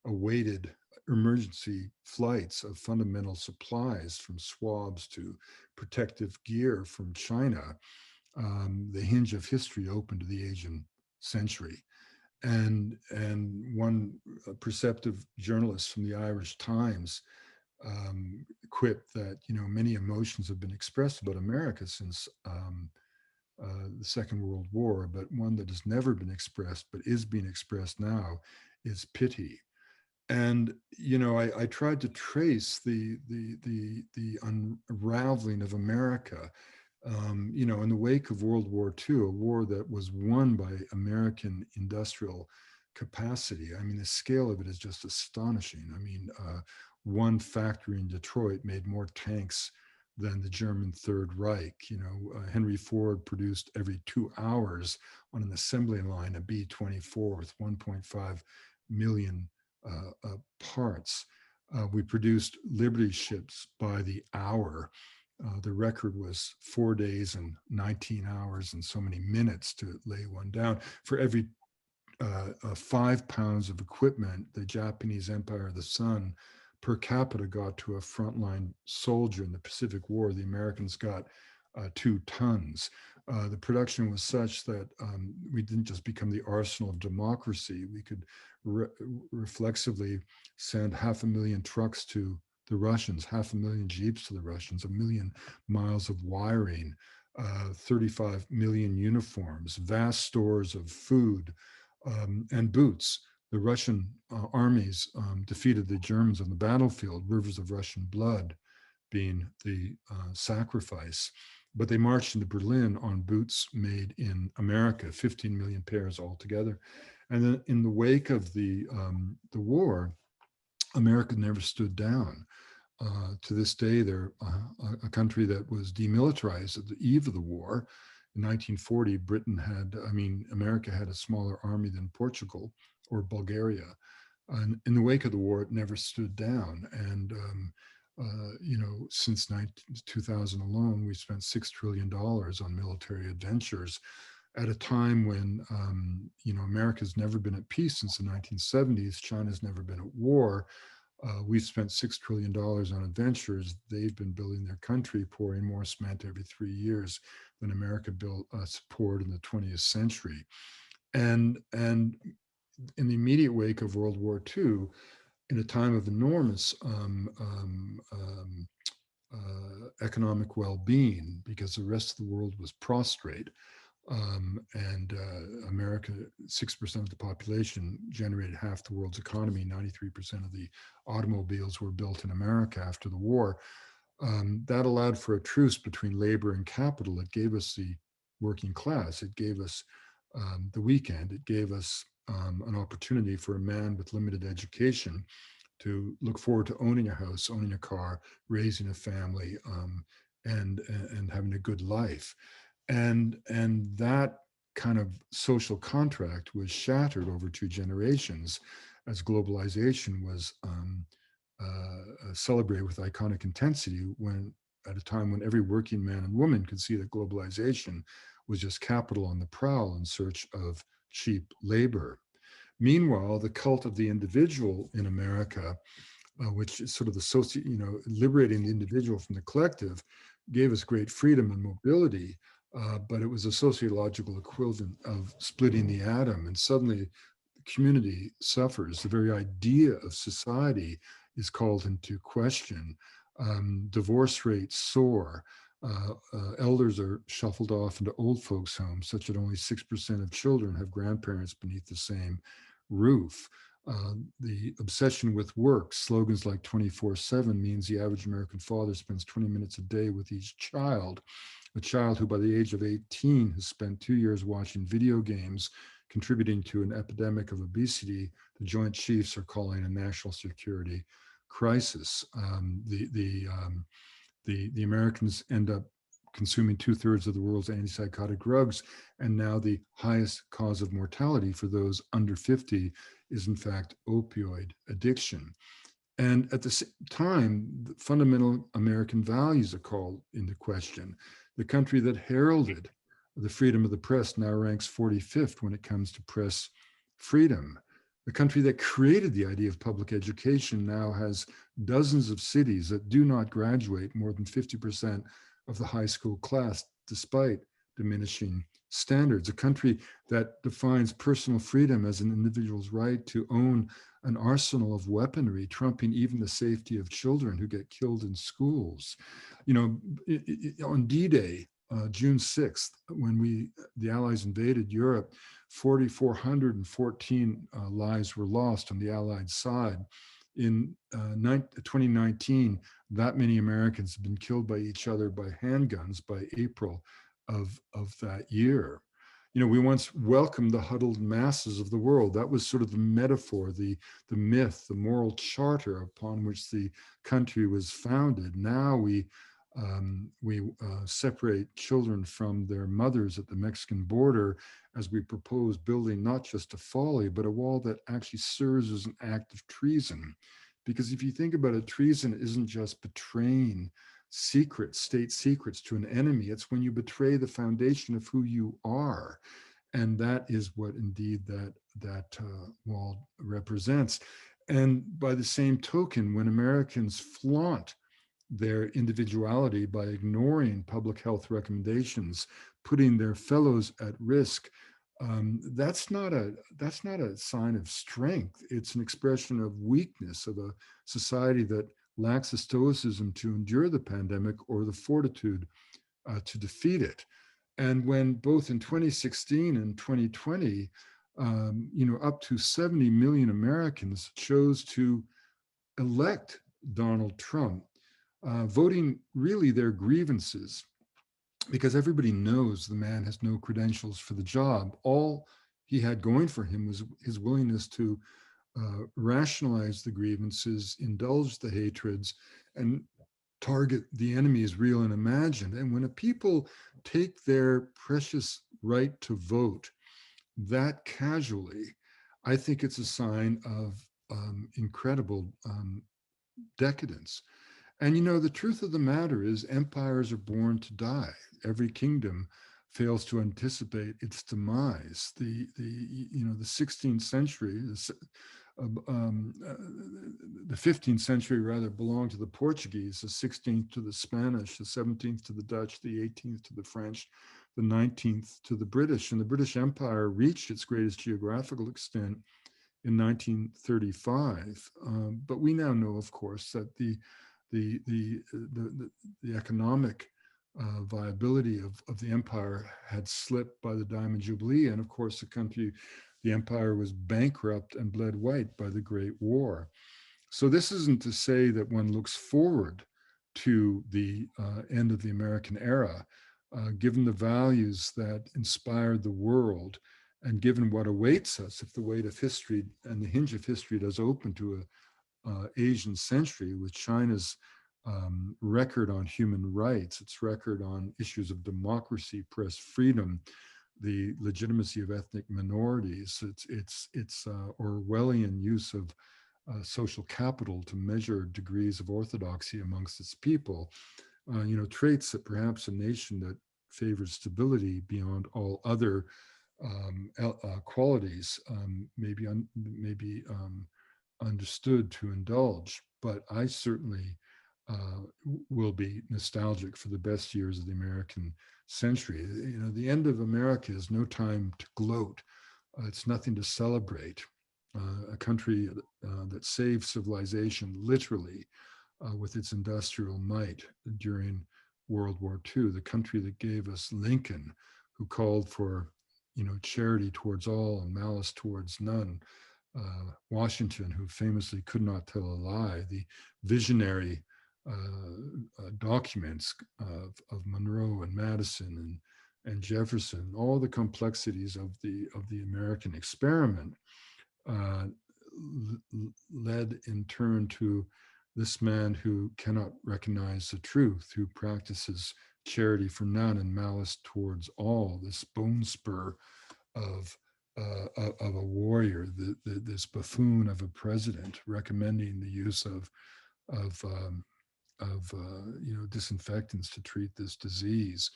awaited emergency flights of fundamental supplies, from swabs to protective gear from China, the hinge of history opened to the Asian century. And one perceptive journalist from the Irish Times quipped that many emotions have been expressed about America since the Second World War, but one that has never been expressed but is being expressed now is pity. And I tried to trace the unraveling of America, in the wake of World War II, a war that was won by American industrial capacity. I mean, the scale of it is just astonishing. I mean, one factory in Detroit made more tanks than the German Third Reich. Henry Ford produced every 2 hours on an assembly line a B-24 with 1.5 million parts. We produced Liberty ships by the hour. The record was 4 days and 19 hours and so many minutes to lay one down. For every 5 pounds of equipment, the Japanese Empire of the Sun per capita got to a frontline soldier in the Pacific War. The Americans got 2 tons. The production was such that we didn't just become the arsenal of democracy. We could reflexively send 500,000 trucks to the Russians, 500,000 Jeeps to the Russians, 1 million miles of wiring, 35 million uniforms, vast stores of food, and boots. The Russian armies defeated the Germans on the battlefield, rivers of Russian blood being the sacrifice. But they marched into Berlin on boots made in America, 15 million pairs altogether. And then in the wake of the war, America never stood down. To this day, they're a country that was demilitarized at the eve of the war, In 1940, America had a smaller army than Portugal or Bulgaria. And in the wake of the war, it never stood down. And, since 2000 alone, we spent $6 trillion on military adventures at a time when, America's never been at peace since the 1970s. China's never been at war. We've spent $6 trillion on adventures. They've been building their country, pouring more cement every 3 years than America poured in the 20th century. And in the immediate wake of World War II, in a time of enormous economic well-being, because the rest of the world was prostrate, and America, 6% of the population generated half the world's economy. 93% of the automobiles were built in America after the war. That allowed for a truce between labor and capital. It gave us the working class. It gave us the weekend. It gave us an opportunity for a man with limited education to look forward to owning a house, owning a car, raising a family, and having a good life. And that kind of social contract was shattered over 2 generations as globalization was celebrated with iconic intensity, when at a time when every working man and woman could see that globalization was just capital on the prowl in search of cheap labor. Meanwhile, the cult of the individual in America, which is sort of liberating the individual from the collective, gave us great freedom and mobility, but it was a sociological equivalent of splitting the atom. And suddenly the community suffers. The very idea of society is called into question. Divorce rates soar. Elders are shuffled off into old folks' homes, such that only 6% of children have grandparents beneath the same roof. The obsession with work, slogans like 24/7, means the average American father spends 20 minutes a day with each child. A child who by the age of 18 has spent 2 years watching video games, contributing to an epidemic of obesity the Joint Chiefs are calling a national security crisis. The Americans end up consuming 2/3 of the world's antipsychotic drugs, and now the highest cause of mortality for those under 50 is in fact opioid addiction. And at the same time, the fundamental American values are called into question. The country that heralded the freedom of the press now ranks 45th when it comes to press freedom. The country that created the idea of public education now has dozens of cities that do not graduate more than 50% of the high school class, despite diminishing standards. A country that defines personal freedom as an individual's right to own an arsenal of weaponry, trumping even the safety of children who get killed in schools. On D-Day, June 6th, when the Allies invaded Europe, 4,414 lives were lost on the Allied side. In 2019, that many Americans have been killed by each other by handguns by April of that year. We once welcomed the huddled masses of the world. That was sort of the metaphor, the myth, the moral charter upon which the country was founded. Now we separate children from their mothers at the Mexican border as we propose building not just a folly, but a wall that actually serves as an act of treason. Because if you think about it, treason isn't just betraying state secrets to an enemy. It's when you betray the foundation of who you are. And that is what indeed that wall represents. And by the same token, when Americans flaunt their individuality by ignoring public health recommendations, putting their fellows at risk, that's not a sign of strength. It's an expression of weakness, of a society that lacks the stoicism to endure the pandemic or the fortitude to defeat it. And when both in 2016 and 2020, up to 70 million Americans chose to elect Donald Trump, voting really their grievances, because everybody knows the man has no credentials for the job. All he had going for him was his willingness to rationalize the grievances, indulge the hatreds, and target the enemy is real and imagined. And when a people take their precious right to vote that casually, I think it's a sign of incredible decadence. And the truth of the matter is, empires are born to die. Every kingdom fails to anticipate its demise. The 16th century, the 15th century rather, belonged to the Portuguese, the 16th to the Spanish, the 17th to the Dutch, the 18th to the French, the 19th to the British. And the British Empire reached its greatest geographical extent in 1935. But we now know, of course, that the economic viability of the empire had slipped by the Diamond Jubilee. And of course, the empire was bankrupt and bled white by the Great War. So this isn't to say that one looks forward to the end of the American era, given the values that inspired the world, and given what awaits us if the weight of history and the hinge of history does open to a Asian century, with China's record on human rights, its record on issues of democracy, press freedom, the legitimacy of ethnic minorities, its Orwellian use of social capital to measure degrees of orthodoxy amongst its people, traits that perhaps a nation that favors stability beyond all other qualities maybe understood to indulge. But I certainly will be nostalgic for the best years of the American century. The end of America is no time to gloat. It's nothing to celebrate. A country that saved civilization literally with its industrial might during World War II, the country that gave us Lincoln, who called for charity towards all and malice towards none, Washington, who famously could not tell a lie, the visionary documents of Monroe and Madison and Jefferson, all the complexities of the American experiment led in turn to this man who cannot recognize the truth, who practices charity for none and malice towards all, this bone spur of a warrior, this buffoon of a president recommending the use of disinfectants to treat this disease.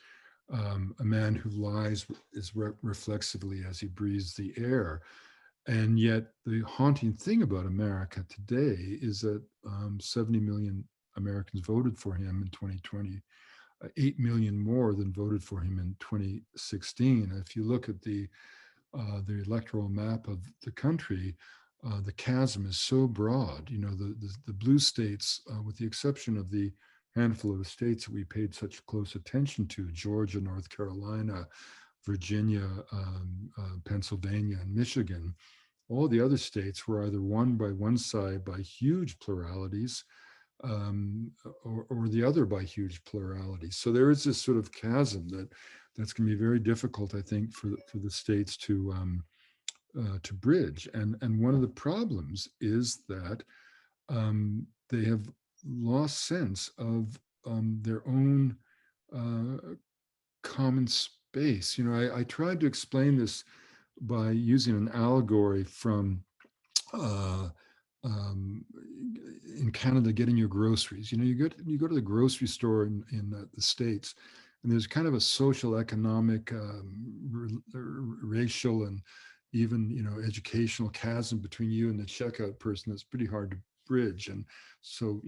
A man who lies reflexively as he breathes the air. And yet the haunting thing about America today is that 70 million Americans voted for him in 2020, 8 million more than voted for him in 2016. If you look at the electoral map of the country, the chasm is so broad. The blue states, with the exception of the handful of states that we paid such close attention to, Georgia, North Carolina, Virginia, Pennsylvania, and Michigan, all the other states were either won by one side by huge pluralities, or the other by huge pluralities. So there is this sort of chasm that's going to be very difficult, I think, for the states to bridge. And one of the problems is that they have lost sense of their own common space. I tried to explain this by using an allegory from in Canada, getting your groceries. You go to the grocery store in the States, and there's kind of a social, economic, racial, and even educational chasm between you and the checkout person that's pretty hard to bridge. And so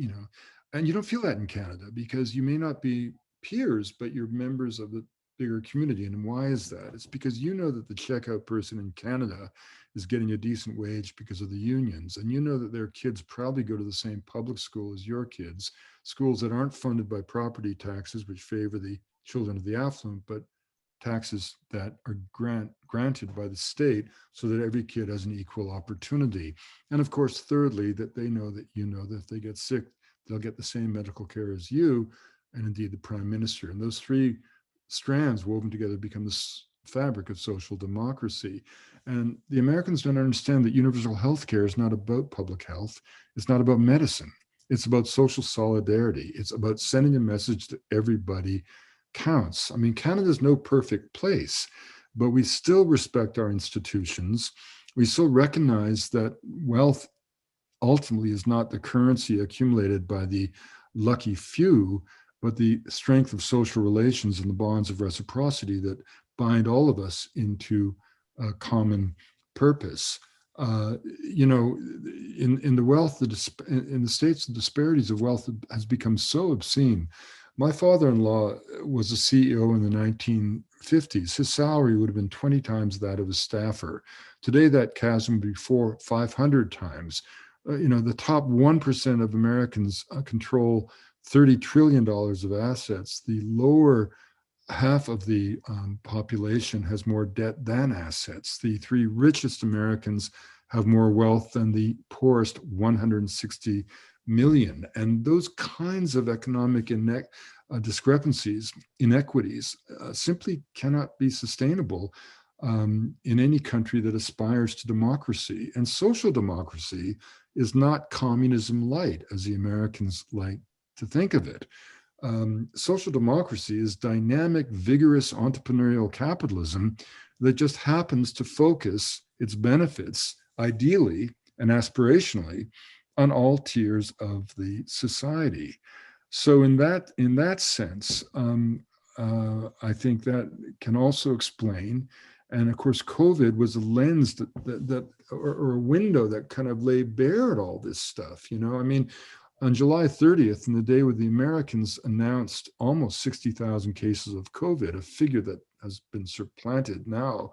and you don't feel that in Canada because you may not be peers, but you're members of the bigger community. And why is that? It's because that the checkout person in Canada is getting a decent wage because of the unions, and that their kids probably go to the same public school as your kids, schools that aren't funded by property taxes, which favor the children of the affluent, but taxes that are granted by the state so that every kid has an equal opportunity. And of course, thirdly, that they know that that if they get sick, they'll get the same medical care as you, and indeed the prime minister. And those three strands woven together become the fabric of social democracy. And the Americans don't understand that universal health care is not about public health. It's not about medicine. It's about social solidarity. It's about sending a message that everybody counts. I mean, Canada's no perfect place, but we still respect our institutions. We still recognize that wealth ultimately is not the currency accumulated by the lucky few, but the strength of social relations and the bonds of reciprocity that bind all of us into a common purpose. You know, in the wealth, in the states, the disparities of wealth has become so obscene. My father-in-law was a CEO in the 1950s. His salary would have been 20 times that of a staffer. Today, that chasm would be 500 times. You know, the top 1% of Americans control $30 trillion of assets. The lower half of the population has more debt than assets. The three richest Americans have more wealth than the poorest 160 million. And those kinds of economic discrepancies, inequities, simply cannot be sustainable in any country that aspires to democracy. And social democracy is not communism light, as the Americans like to think of it. Social democracy is dynamic, vigorous entrepreneurial capitalism that just happens to focus its benefits, ideally and aspirationally, on all tiers of the society. So, in that sense, I think that can also explain. And of course, COVID was a lens or a window that kind of lay bare at all this stuff. You know, I mean, on July 30th, in the day when the Americans announced almost 60,000 cases of COVID, a figure that has been supplanted now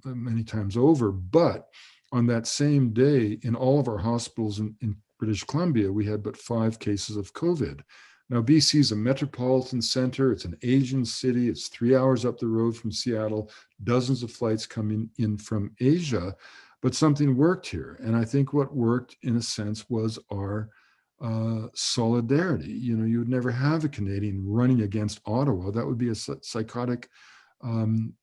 many times over. But on that same day, in all of our hospitals in British Columbia, we had but 5 cases of COVID. Now, BC is a metropolitan center. It's an Asian city. It's 3 hours up the road from Seattle, dozens of flights coming in from Asia. But something worked here. And I think what worked, in a sense, was our solidarity. You know, you would never have a Canadian running against Ottawa. That would be a psychotic thing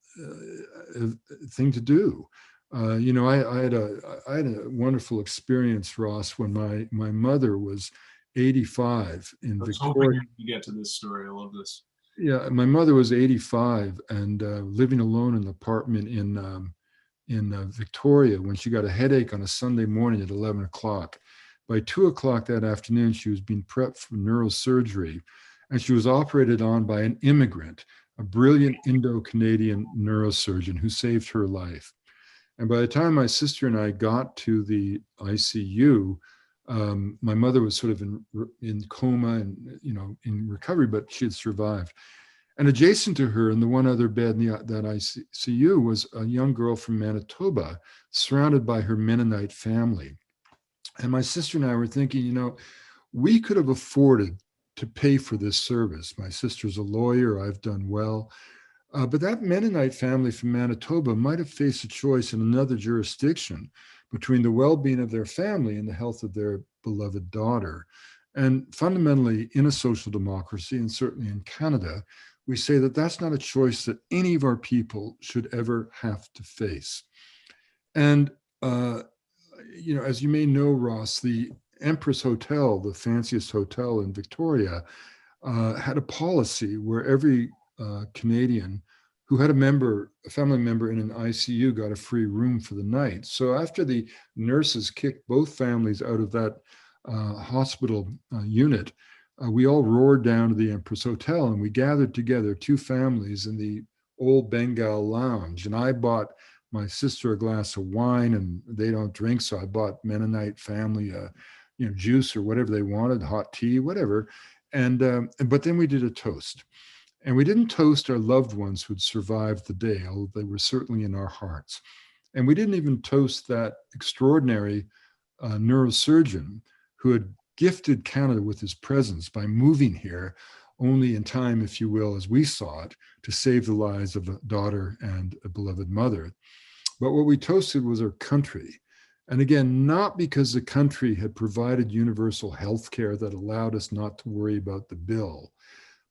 to do. You know, I had a wonderful experience, Ross, when my mother was 85 in I was hoping Victoria. you could get to this story. I love this. Yeah, my mother was 85 and living alone in an apartment in Victoria when she got a headache on a Sunday morning at 11 o'clock. By 2 o'clock that afternoon, she was being prepped for neurosurgery, and she was operated on by an immigrant, a brilliant Indo-Canadian neurosurgeon who saved her life. And by the time my sister and I got to the ICU, my mother was sort of in coma and, you know, in recovery, but she had survived. And adjacent to her in the one other bed in that ICU was a young girl from Manitoba, surrounded by her Mennonite family. And my sister and I were thinking, you know, we could have afforded to pay for this service. My sister's a lawyer, I've done well. But that Mennonite family from Manitoba might have faced a choice in another jurisdiction between the well-being of their family and the health of their beloved daughter. And fundamentally, in a social democracy, and certainly in Canada, we say that that's not a choice that any of our people should ever have to face. And, you know, as you may know, Ross, the Empress Hotel, the fanciest hotel in Victoria, had a policy where every Canadian who had a family member in an ICU got a free room for the night. So after the nurses kicked both families out of that hospital unit, we all roared down to the Empress Hotel and we gathered together, 2 families in the old Bengal lounge. And I bought my sister a glass of wine, and they don't drink, so I bought Mennonite family, you know, juice or whatever they wanted, hot tea, whatever. And but then we did a toast. And we didn't toast our loved ones who'd survived the day, although they were certainly in our hearts. And we didn't even toast that extraordinary neurosurgeon who had gifted Canada with his presence by moving here only in time, if you will, as we saw it, to save the lives of a daughter and a beloved mother. But what we toasted was our country. And again, not because the country had provided universal health care that allowed us not to worry about the bill,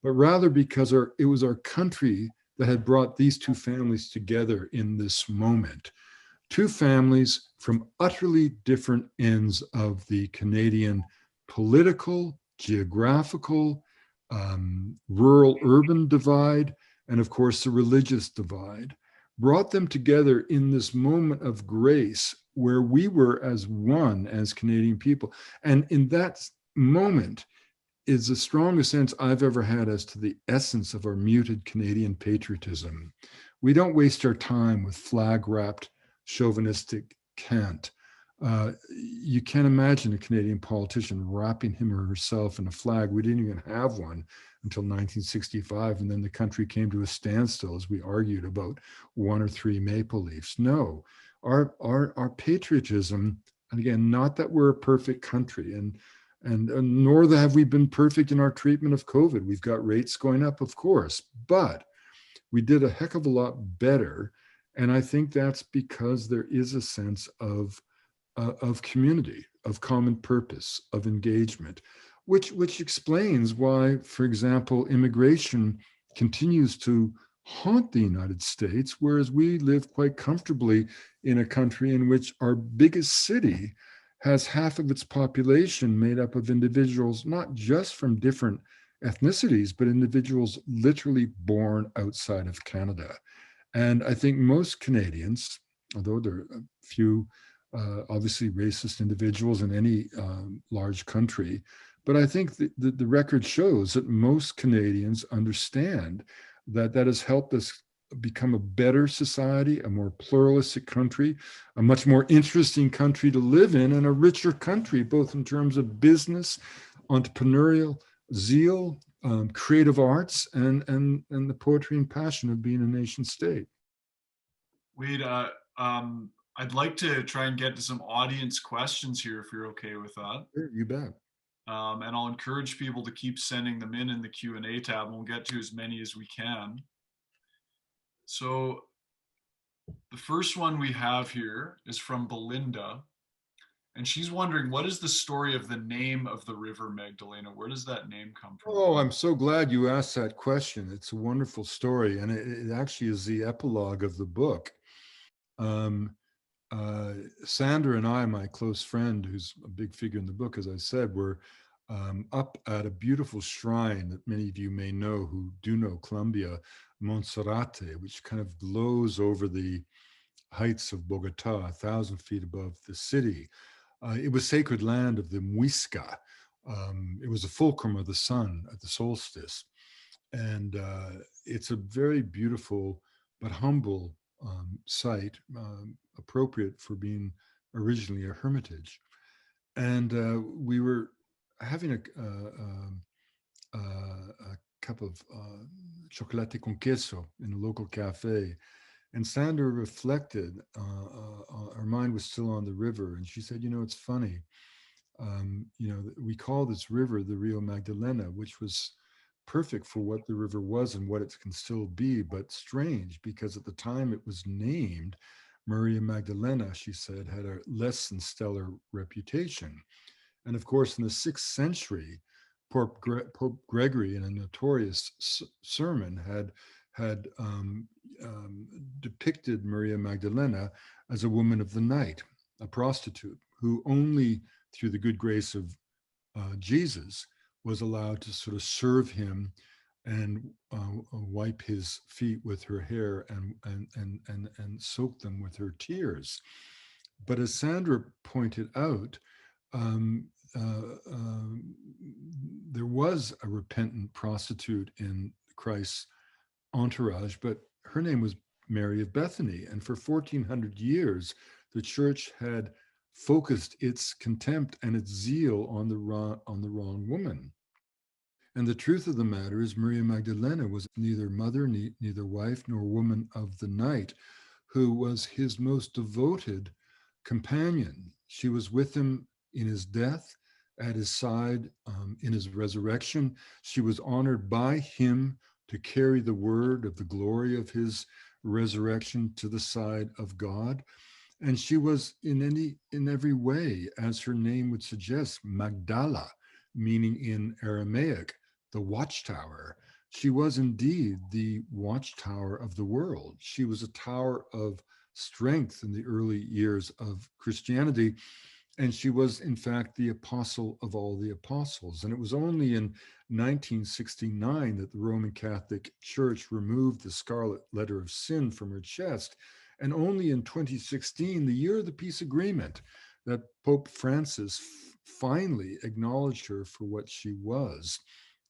but rather because it was our country that had brought these 2 families together in this moment. 2 families from utterly different ends of the Canadian political, geographical, rural urban divide, and of course the religious divide, brought them together in this moment of grace where we were as one as Canadian people. And in that moment is the strongest sense I've ever had as to the essence of our muted Canadian patriotism. We don't waste our time with flag wrapped chauvinistic cant. You can't imagine a Canadian politician wrapping him or herself in a flag. We didn't even have one until 1965, and then the country came to a standstill as we argued about one or three maple leafs. No, our patriotism, and again, not that we're a perfect country, and nor have we been perfect in our treatment of COVID. We've got rates going up, of course, but we did a heck of a lot better. And I think that's because there is a sense of community, of common purpose, of engagement, which explains why, for example, immigration continues to haunt the United States, whereas we live quite comfortably in a country in which our biggest city has half of its population made up of individuals, not just from different ethnicities, but individuals literally born outside of Canada. And I think most Canadians, although there are a few obviously racist individuals in any large country, but I think the record shows that most Canadians understand that that has helped us become a better society, a more pluralistic country, a much more interesting country to live in, and a richer country, both in terms of business, entrepreneurial zeal, creative arts, and the poetry and passion of being a nation state. Wade, I'd like to try and get to some audience questions here if you're okay with that. Sure, you bet. And I'll encourage people to keep sending them in the Q&A tab, and we'll get to as many as we can. So the first one we have here is from Belinda, and she's wondering, what is the story of the name of the River Magdalena? Where does that name come from? Oh, I'm so glad you asked that question. It's a wonderful story, and it actually is the epilogue of the book. Um, Sandra and I, my close friend, who's a big figure in the book, as I said, were up at a beautiful shrine that many of you may know who do know Colombia, Monserrate, which kind of glows over the heights of Bogota, 1,000 feet above the city. It was sacred land of the Muisca. It was a fulcrum of the sun at the solstice. And it's a very beautiful but humble site, appropriate for being originally a hermitage. And we were having a cup of chocolate con queso in a local cafe. And Sandra reflected, her mind was still on the river. And she said, it's funny. We call this river the Rio Magdalena, which was perfect for what the river was and what it can still be, but strange because at the time it was named, Maria Magdalena, she said, had a less than stellar reputation. And of course, in the 6th century, Pope Gregory, in a notorious sermon, had depicted Maria Magdalena as a woman of the night, a prostitute who only through the good grace of Jesus was allowed to sort of serve him and wipe his feet with her hair and soak them with her tears. But as Sandra pointed out, there was a repentant prostitute in Christ's entourage, but her name was Mary of Bethany. And for 1400 years, the church had focused its contempt and its zeal on the wrong woman. And the truth of the matter is Maria Magdalena was neither mother, neither wife, nor woman of the night, who was his most devoted companion. She was with him in his death, at his side in his resurrection. She was honored by him to carry the word of the glory of his resurrection to the side of God. And she was in every way, as her name would suggest, Magdala, meaning in Aramaic, the watchtower. She was indeed the watchtower of the world. She was a tower of strength in the early years of Christianity. And she was, in fact, the apostle of all the apostles. And it was only in 1969 that the Roman Catholic Church removed the scarlet letter of sin from her chest. And only in 2016, the year of the peace agreement, that Pope Francis finally acknowledged her for what she was,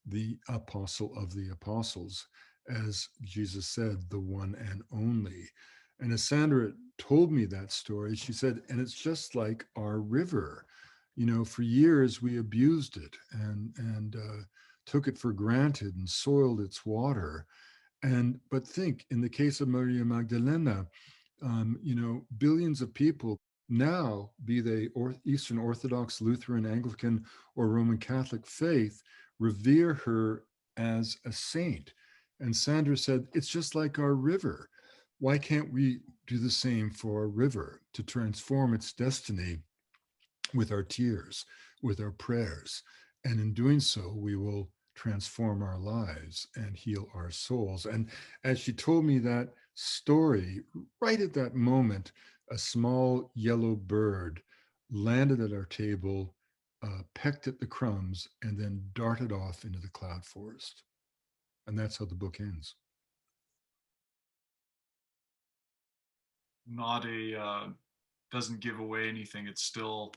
the apostle of the apostles, as Jesus said, the one and only. And as Sandra told me that story, she said, and it's just like our river. You know, for years we abused it and took it for granted and soiled its water. And but think, in the case of Maria Magdalena, you know, billions of people now, be they Eastern Orthodox, Lutheran, Anglican, or Roman Catholic faith, revere her as a saint. And Sandra said, it's just like our river. Why can't we do the same for our river to transform its destiny with our tears, with our prayers? And in doing so, we will transform our lives and heal our souls. And as she told me that story, right at that moment, a small yellow bird landed at our table, pecked at the crumbs, and then darted off into the cloud forest. And that's how the book ends. Not a doesn't give away anything. It's still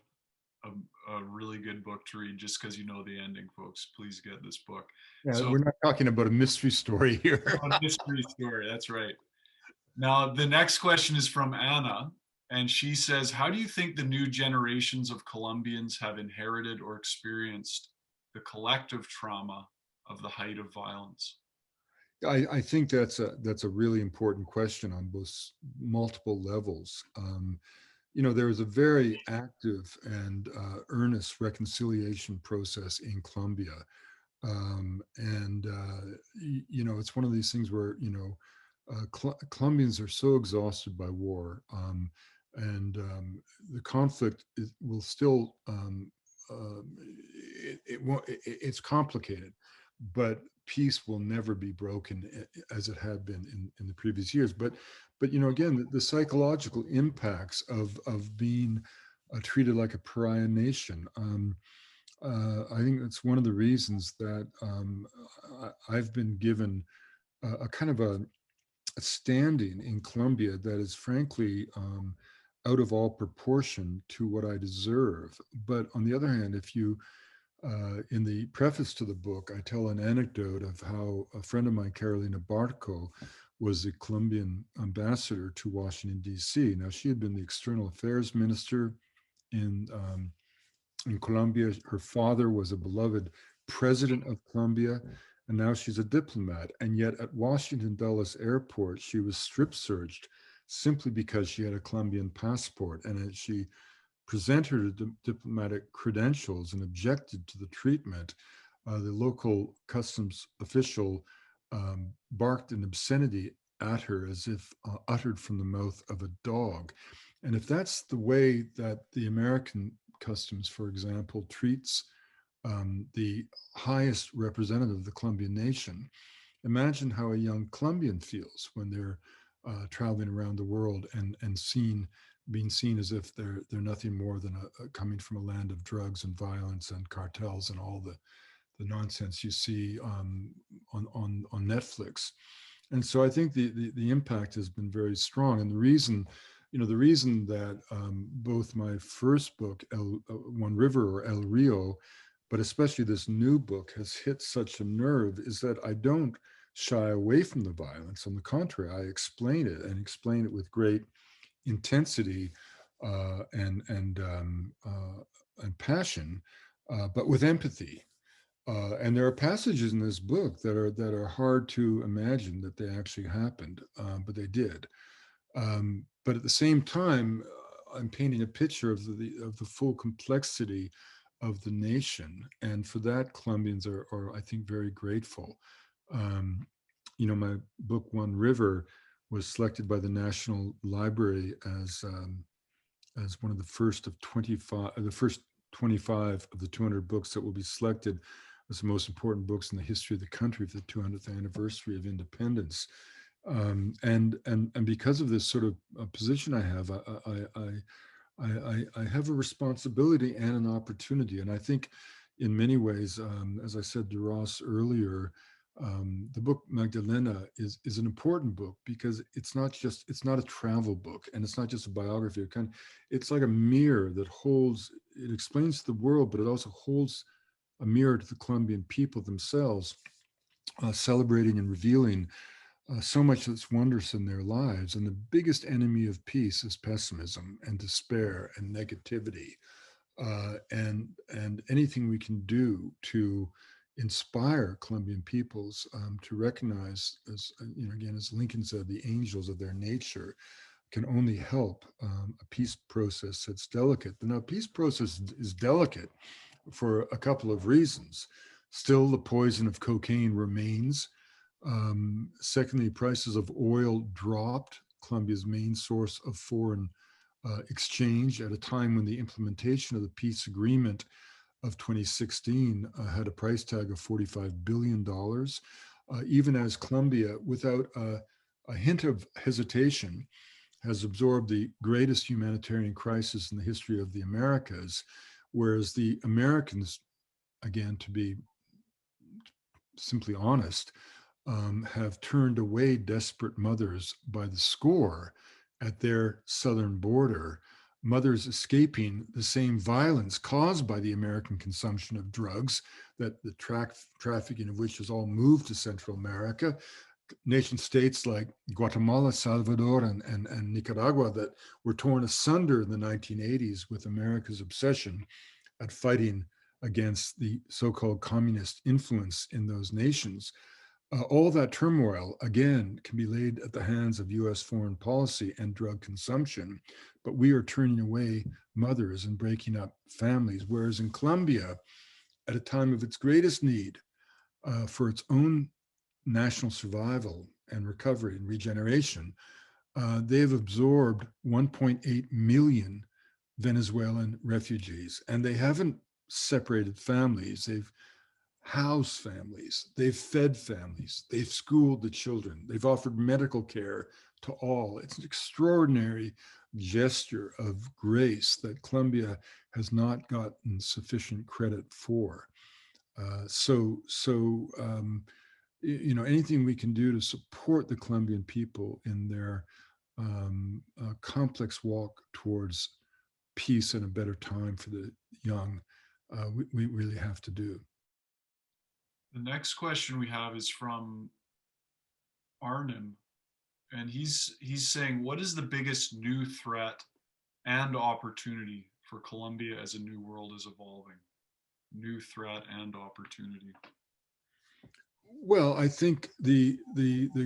a really good book to read just because you know the ending, folks. Please get this book. Yeah, So, we're not talking about a mystery story here. a mystery story. That's right. Now, the next question is from Anna, and she says, how do you think the new generations of Colombians have inherited or experienced the collective trauma of the height of violence? I think that's a really important question on both multiple levels. You know, there is a very active and earnest reconciliation process in Colombia, and you know, it's one of these things where, you know, Colombians are so exhausted by war, and the conflict will still it won't, it's complicated, but peace will never be broken as it had been in the previous years. But you know, again, the psychological impacts of being treated like a pariah nation. I think that's one of the reasons that I've been given a kind of a standing in Colombia that is frankly out of all proportion to what I deserve. But on the other hand, if you in the preface to the book, I tell an anecdote of how a friend of mine, Carolina Barco, was the Colombian ambassador to Washington, D.C. Now, she had been the external affairs minister in Colombia. Her father was a beloved president of Colombia, and now she's a diplomat. And yet at Washington Dulles Airport, she was strip searched simply because she had a Colombian passport. And as she presented her diplomatic credentials and objected to the treatment, the local customs official barked an obscenity at her as if uttered from the mouth of a dog. And if that's the way that the American customs, for example, treats the highest representative of the Colombian nation, imagine how a young Colombian feels when they're traveling around the world and being seen as if they're nothing more than coming from a land of drugs and violence and cartels and all the nonsense you see on Netflix. And so I think the impact has been very strong. And the reason, you know, the reason that both my first book, One River or El Rio, but especially this new book has hit such a nerve is that I don't shy away from the violence. On the contrary, I explain it and explain it with great intensity and passion, but with empathy. And there are passages in this book that are hard to imagine that they actually happened, but they did. But at the same time, I'm painting a picture of the full complexity of the nation, and for that, Colombians are I think very grateful. Um, you know, my book One River was selected by the National Library as one of the first of 25, the first 25 of the 200 books that will be selected as the most important books in the history of the country for the 200th anniversary of independence. And because of this sort of position I have, I have a responsibility and an opportunity. And I think in many ways, as I said to Ross earlier, the book Magdalena is an important book because it's not a travel book, and it's not just a biography. It's like a mirror that holds, it explains the world, but it also holds a mirror to the Colombian people themselves, celebrating and revealing so much that's wondrous in their lives. And the biggest enemy of peace is pessimism and despair and negativity. And anything we can do to inspire Colombian peoples to recognize, as you know, again, as Lincoln said, the angels of their nature, can only help a peace process that's delicate. But now, peace process is delicate for a couple of reasons. Still, the poison of cocaine remains. Secondly, prices of oil dropped, Colombia's main source of foreign exchange, at a time when the implementation of the peace agreement of 2016 had a price tag of $45 billion. Even as Colombia, without a hint of hesitation, has absorbed the greatest humanitarian crisis in the history of the Americas, whereas the Americans, again, to be simply honest, have turned away desperate mothers by the score at their southern border, mothers escaping the same violence caused by the American consumption of drugs, that the trafficking of which has all moved to Central America. Nation states like Guatemala, Salvador, and Nicaragua that were torn asunder in the 1980s with America's obsession at fighting against the so-called communist influence in those nations. All that turmoil, again, can be laid at the hands of US foreign policy and drug consumption, but we are turning away mothers and breaking up families. Whereas in Colombia, at a time of its greatest need for its own national survival and recovery and regeneration, they've absorbed 1.8 million Venezuelan refugees, and they haven't separated families. They've housed families, they've fed families, they've schooled the children, they've offered medical care to all. It's an extraordinary gesture of grace that Colombia has not gotten sufficient credit for. You know, anything we can do to support the Colombian people in their complex walk towards peace and a better time for the young, we really have to do. The next question we have is from Arnim, and he's saying, what is the biggest new threat and opportunity for Colombia as a new world is evolving? New threat and opportunity. Well, I think the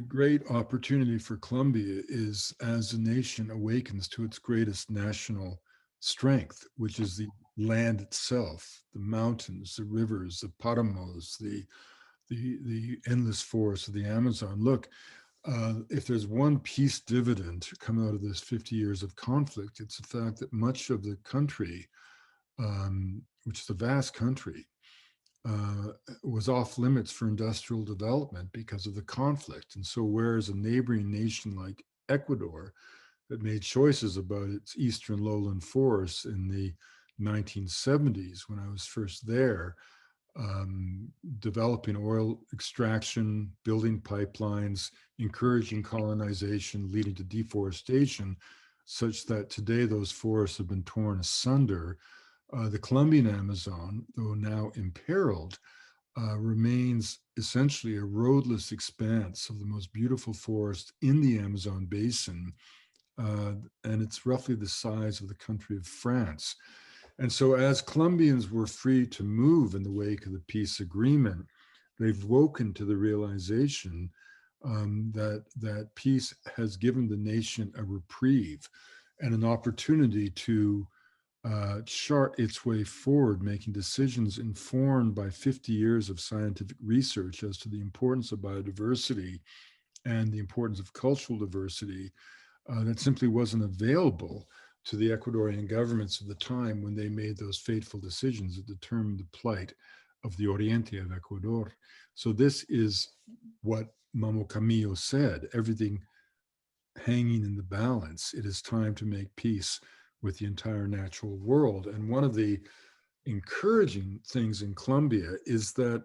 great opportunity for Colombia is, as a nation awakens to its greatest national strength, which is the land itself, the mountains, the rivers, the paramos, the endless forests of the Amazon. Look, if there's one peace dividend coming out of this 50 years of conflict, it's the fact that much of the country, which is a vast country, was off limits for industrial development because of the conflict. And so, whereas a neighboring nation like Ecuador that made choices about its eastern lowland forests in the 1970s, when I was first there, developing oil extraction, building pipelines, encouraging colonization, leading to deforestation, such that today those forests have been torn asunder. The Colombian Amazon, though now imperiled, remains essentially a roadless expanse of the most beautiful forest in the Amazon basin, and it's roughly the size of the country of France. And so, as Colombians were free to move in the wake of the peace agreement, they've woken to the realization that peace has given the nation a reprieve and an opportunity to chart its way forward, making decisions informed by 50 years of scientific research as to the importance of biodiversity and the importance of cultural diversity that simply wasn't available to the Ecuadorian governments of the time when they made those fateful decisions that determined the plight of the Oriente of Ecuador. So this is what Mamo Camillo said, everything hanging in the balance. It is time to make peace with the entire natural world. And one of the encouraging things in Colombia is that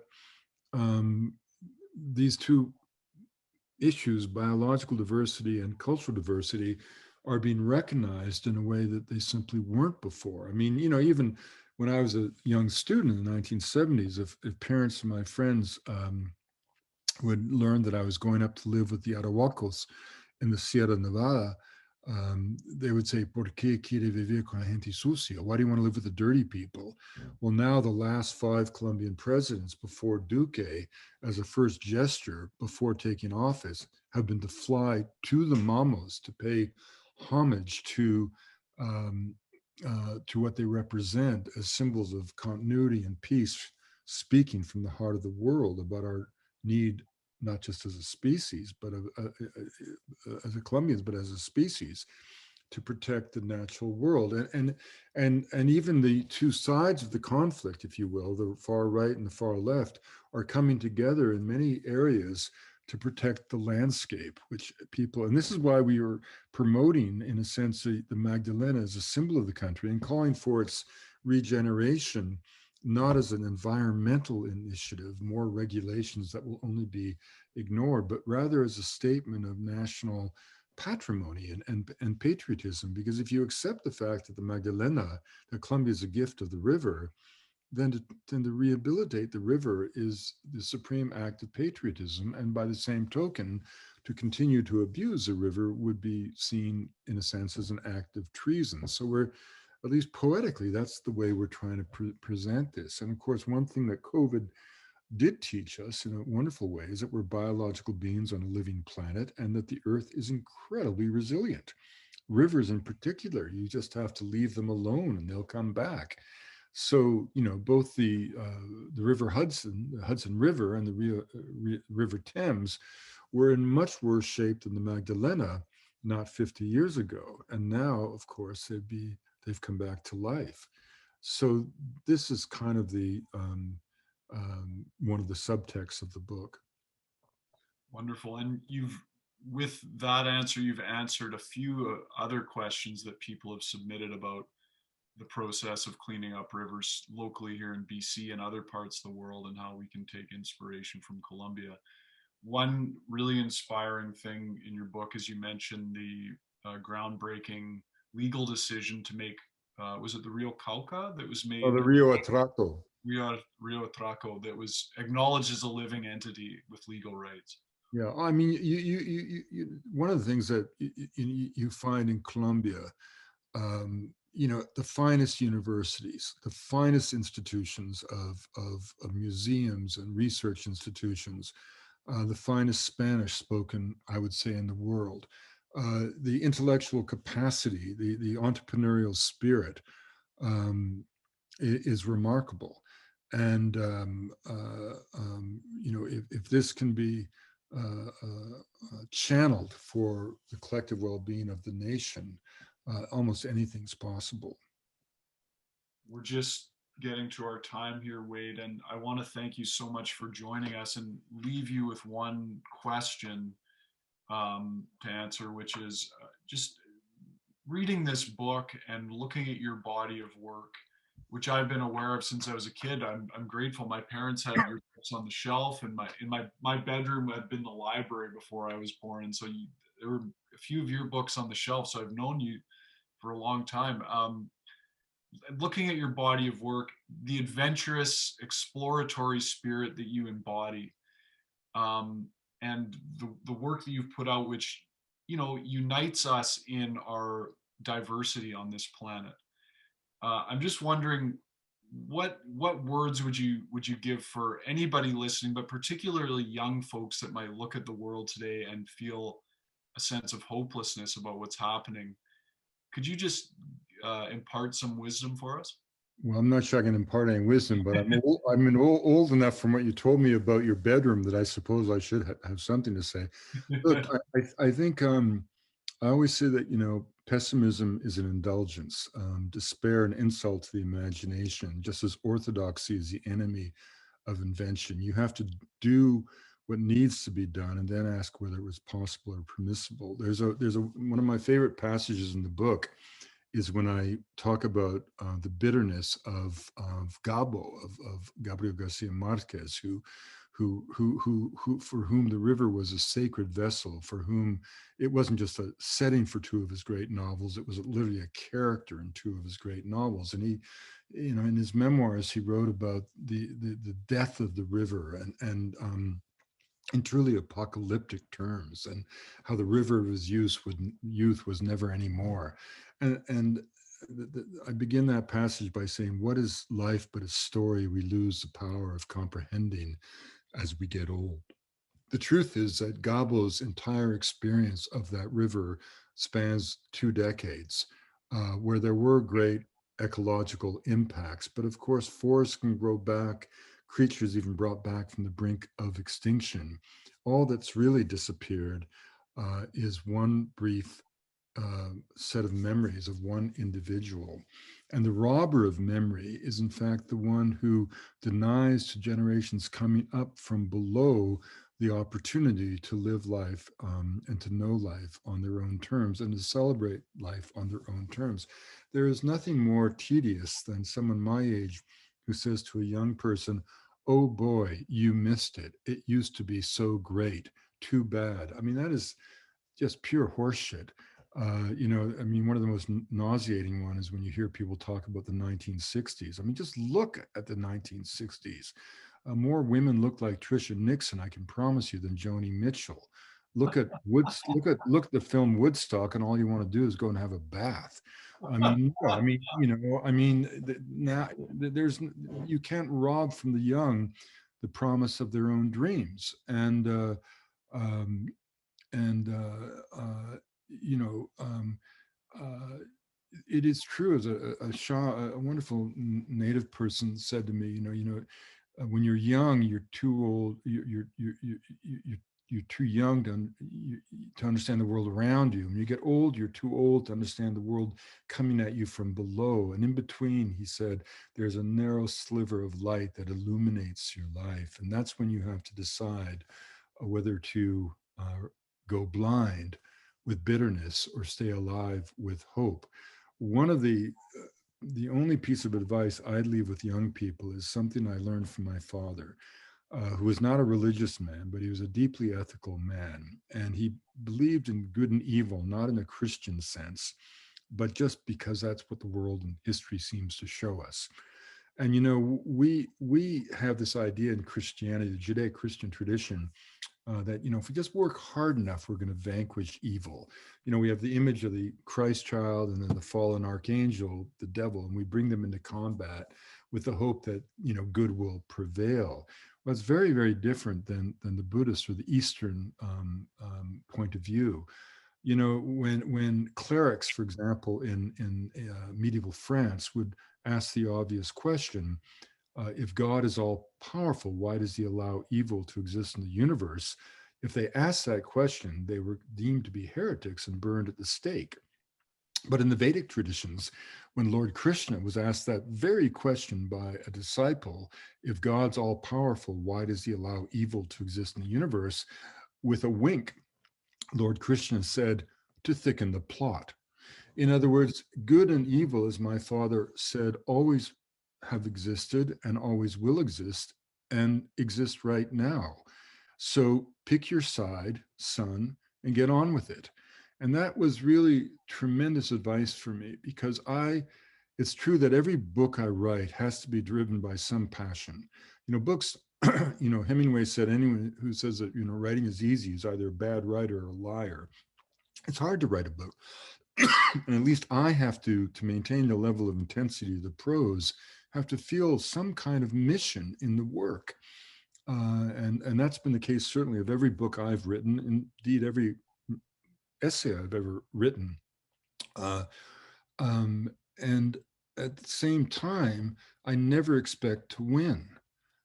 um, these two issues, biological diversity and cultural diversity, are being recognized in a way that they simply weren't before. I mean, even when I was a young student in the 1970s, if parents of my friends would learn that I was going up to live with the Arahuacos in the Sierra Nevada, they would say, ¿Por qué quiere vivir con la gente sucia? Why do you want to live with the dirty people? Well, now the last 5 Colombian presidents before Duque, as a first gesture before taking office, have been to fly to the Mamos to pay homage to what they represent as symbols of continuity and peace, speaking from the heart of the world about our need, not just as a species, but as a Colombians, but as a species, to protect the natural world. And even the two sides of the conflict, if you will, the far right and the far left, are coming together in many areas to protect the landscape, which people, and this is why we are promoting, in a sense, the Magdalena as a symbol of the country and calling for its regeneration, not as an environmental initiative, more regulations that will only be ignored, but rather as a statement of national patrimony and patriotism. Because if you accept the fact that the Magdalena, that Colombia is a gift of the river, then to rehabilitate the river is the supreme act of patriotism. And by the same token, to continue to abuse the river would be seen, in a sense, as an act of treason. So we're, at least poetically, that's the way we're trying to present this. And of course, one thing that COVID did teach us in a wonderful way is that we're biological beings on a living planet and that the earth is incredibly resilient. Rivers in particular, you just have to leave them alone and they'll come back. So, both the River Hudson, the Hudson River, and the River Thames were in much worse shape than the Magdalena not 50 years ago. And now, of course, they've come back to life. So this is kind of the one of the subtexts of the book. Wonderful. And with that answer, you've answered a few other questions that people have submitted about the process of cleaning up rivers locally here in BC and other parts of the world, and how we can take inspiration from Colombia. One really inspiring thing in your book is you mentioned the groundbreaking legal decision to make, was it the Rio Cauca that was Oh, made? the Rio Atraco. Rio Traco, that was acknowledged as a living entity with legal rights. Yeah, I mean, one of the things that you find in Colombia, the finest universities, the finest institutions of museums and research institutions, the finest Spanish spoken, I would say, in the world, the intellectual capacity, the entrepreneurial spirit is remarkable. And, if this can be channeled for the collective well-being of the nation, almost anything's possible. We're just getting to our time here, Wade, and I want to thank you so much for joining us and leave you with one question to answer, which is just reading this book and looking at your body of work, which I've been aware of since I was a kid. I'm grateful my parents had your books on the shelf, and my bedroom had been the library before I was born, and so there were a few of your books on the shelf. So I've known you for a long time. Looking at your body of work, the adventurous, exploratory spirit that you embody, and the work that you've put out, which unites us in our diversity on this planet. I'm just wondering, what words would you give for anybody listening, but particularly young folks that might look at the world today and feel a sense of hopelessness about what's happening? Could you just impart some wisdom for us? Well, I'm not sure I can impart any wisdom, but old enough from what you told me about your bedroom that I suppose I should have something to say. Look, I think I always say that, pessimism is an indulgence, despair an insult to the imagination, just as orthodoxy is the enemy of invention. You have to do what needs to be done and then ask whether it was possible or permissible. There's one of my favorite passages in the book is when I talk about the bitterness of Gabo, of Gabriel Garcia Marquez, for whom the river was a sacred vessel, for whom it wasn't just a setting for two of his great novels, it was literally a character in two of his great novels. And he, in his memoirs, he wrote about the death of the river in truly apocalyptic terms, and how the river of his youth was never anymore. And I begin that passage by saying, what is life but a story we lose the power of comprehending as we get old? The truth is that Gabo's entire experience of that river spans 2 decades, where there were great ecological impacts. But of course, forests can grow back, creatures even brought back from the brink of extinction. All that's really disappeared is one brief set of memories of one individual. And the robber of memory is, in fact, the one who denies to generations coming up from below the opportunity to live life and to know life on their own terms and to celebrate life on their own terms. There is nothing more tedious than someone my age who says to a young person, "Oh boy, you missed it. It used to be so great. Too bad." I mean, that is just pure horseshit. I mean, one of the most nauseating one is when you hear people talk about the 1960s. I mean, just look at the 1960s. More women look like Trisha Nixon, I can promise you, than Joni Mitchell. Look at the film Woodstock, and all you want to do is go and have a bath. I mean, no, I mean, now there's you can't rob from the young the promise of their own dreams, um, and you know, uh, it is true. As a Shah, a wonderful native person said to me, when you're young, you're too old. You're too young to understand the world around you. When you get old, you're too old to understand the world coming at you from below. And in between, he said, there's a narrow sliver of light that illuminates your life, and that's when you have to decide whether to go blind with bitterness or stay alive with hope. One of the only piece of advice I'd leave with young people is something I learned from my father, who was not a religious man, but he was a deeply ethical man. And he believed in good and evil, not in a Christian sense, but just because that's what the world and history seems to show us. And we have this idea in Christianity, the Judeo-Christian tradition, that if we just work hard enough, we're going to vanquish evil. We have the image of the Christ child and then the fallen archangel, the devil, and we bring them into combat with the hope that good will prevail. Well, it's very, very different than the Buddhist or the Eastern point of view. When clerics, for example, in medieval France, would ask the obvious question, if God is all powerful, why does he allow evil to exist in the universe? If they asked that question, they were deemed to be heretics and burned at the stake. But in the Vedic traditions, when Lord Krishna was asked that very question by a disciple, if God's all powerful, why does he allow evil to exist in the universe? With a wink, Lord Krishna said, to thicken the plot. In other words, good and evil, as my father said, always have existed and always will exist and exist right now. So pick your side, son, and get on with it. And that was really tremendous advice for me, because it's true that every book I write has to be driven by some passion. Books, Hemingway said, anyone who says that, writing is easy is either a bad writer or a liar. It's hard to write a book. And at least I have to maintain the level of intensity of the prose, have to feel some kind of mission in the work. And that's been the case certainly of every book I've written, indeed every essay I've ever written. And at the same time, I never expect to win.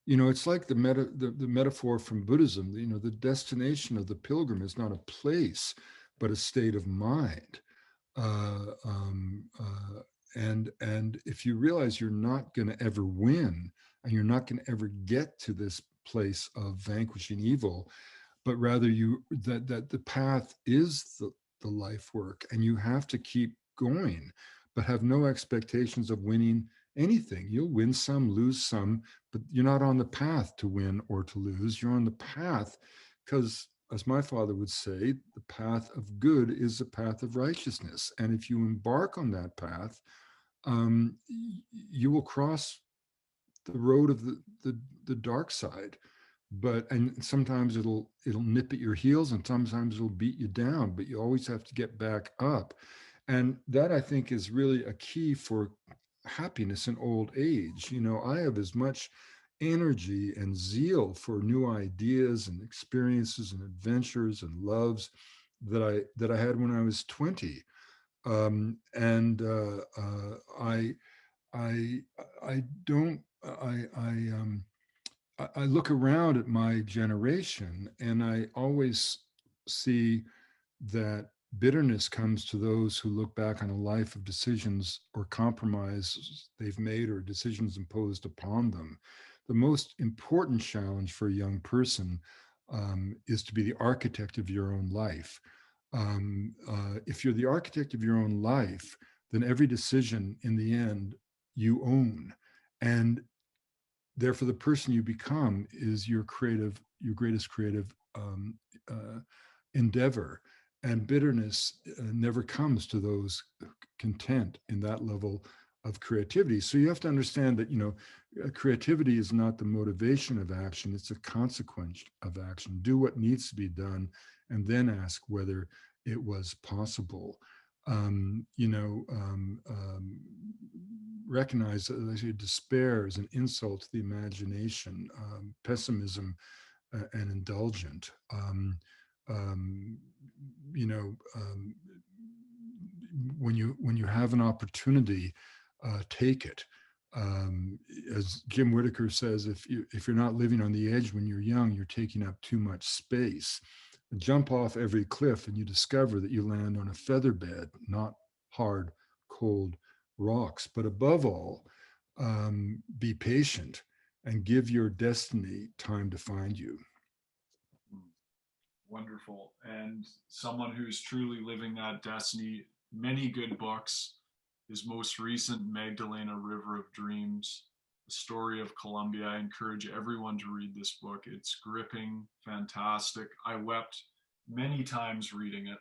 It's like the metaphor from Buddhism. The destination of the pilgrim is not a place, but a state of mind. Uh, um, uh, and if you realize you're not going to ever win, and you're not going to ever get to this place of vanquishing evil, but rather that the path is the life work, and you have to keep going. but have no expectations of winning anything. You'll win some, lose some, but you're not on the path to win or to lose. You're on the path because, as my father would say, the path of good is the path of righteousness. And if you embark on that path, you will cross the road of the dark side. But and sometimes it'll nip at your heels, and sometimes it'll beat you down, but you always have to get back up. And that, I think, is really a key for happiness in old age. You know, I have as much energy and zeal for new ideas and experiences and adventures and loves that I had when I was 20. And I I don't I look around at my generation and I always see that bitterness comes to those who look back on a life of decisions or compromises they've made or decisions imposed upon them. The most important challenge for a young person is to be the architect of your own life. If you're the architect of your own life, then every decision in the end you own. And therefore, the person you become is your greatest creative endeavor. And bitterness never comes to those content in that level of creativity. So you have to understand that, you know, creativity is not the motivation of action, it's a consequence of action. Do what needs to be done and then ask whether it was possible. You know, recognize that despair is an insult to the imagination, pessimism and indulgent. You know, when you have an opportunity, take it. As Jim Whittaker says, if you're not living on the edge when you're young, you're taking up too much space. Jump off every cliff and you discover that you land on a feather bed, not hard, cold rocks. But above all, be patient and give your destiny time to find you. Wonderful. And someone who's truly living that destiny, many good books. His most recent, Magdalena River of Dreams, the story of Colombia. I encourage everyone to read this book. It's gripping, fantastic. I wept many times reading it,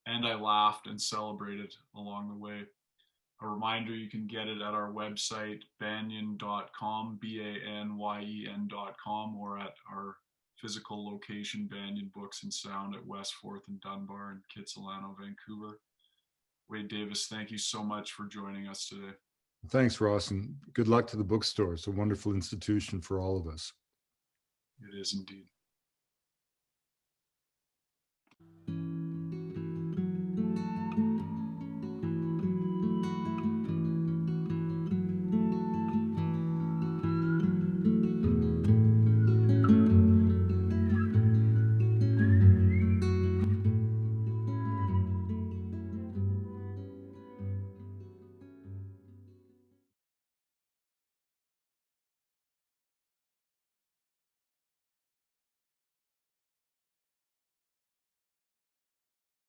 and I laughed and celebrated along the way. A reminder, you can get it at our website, banyen.com, BANYEN.com, or at our physical location, Banyen Books and Sound at West 4th and Dunbar in Kitsilano, Vancouver. Wade Davis, thank you so much for joining us today. Thanks, Ross, and good luck to the bookstore. It's a wonderful institution for all of us. It is indeed.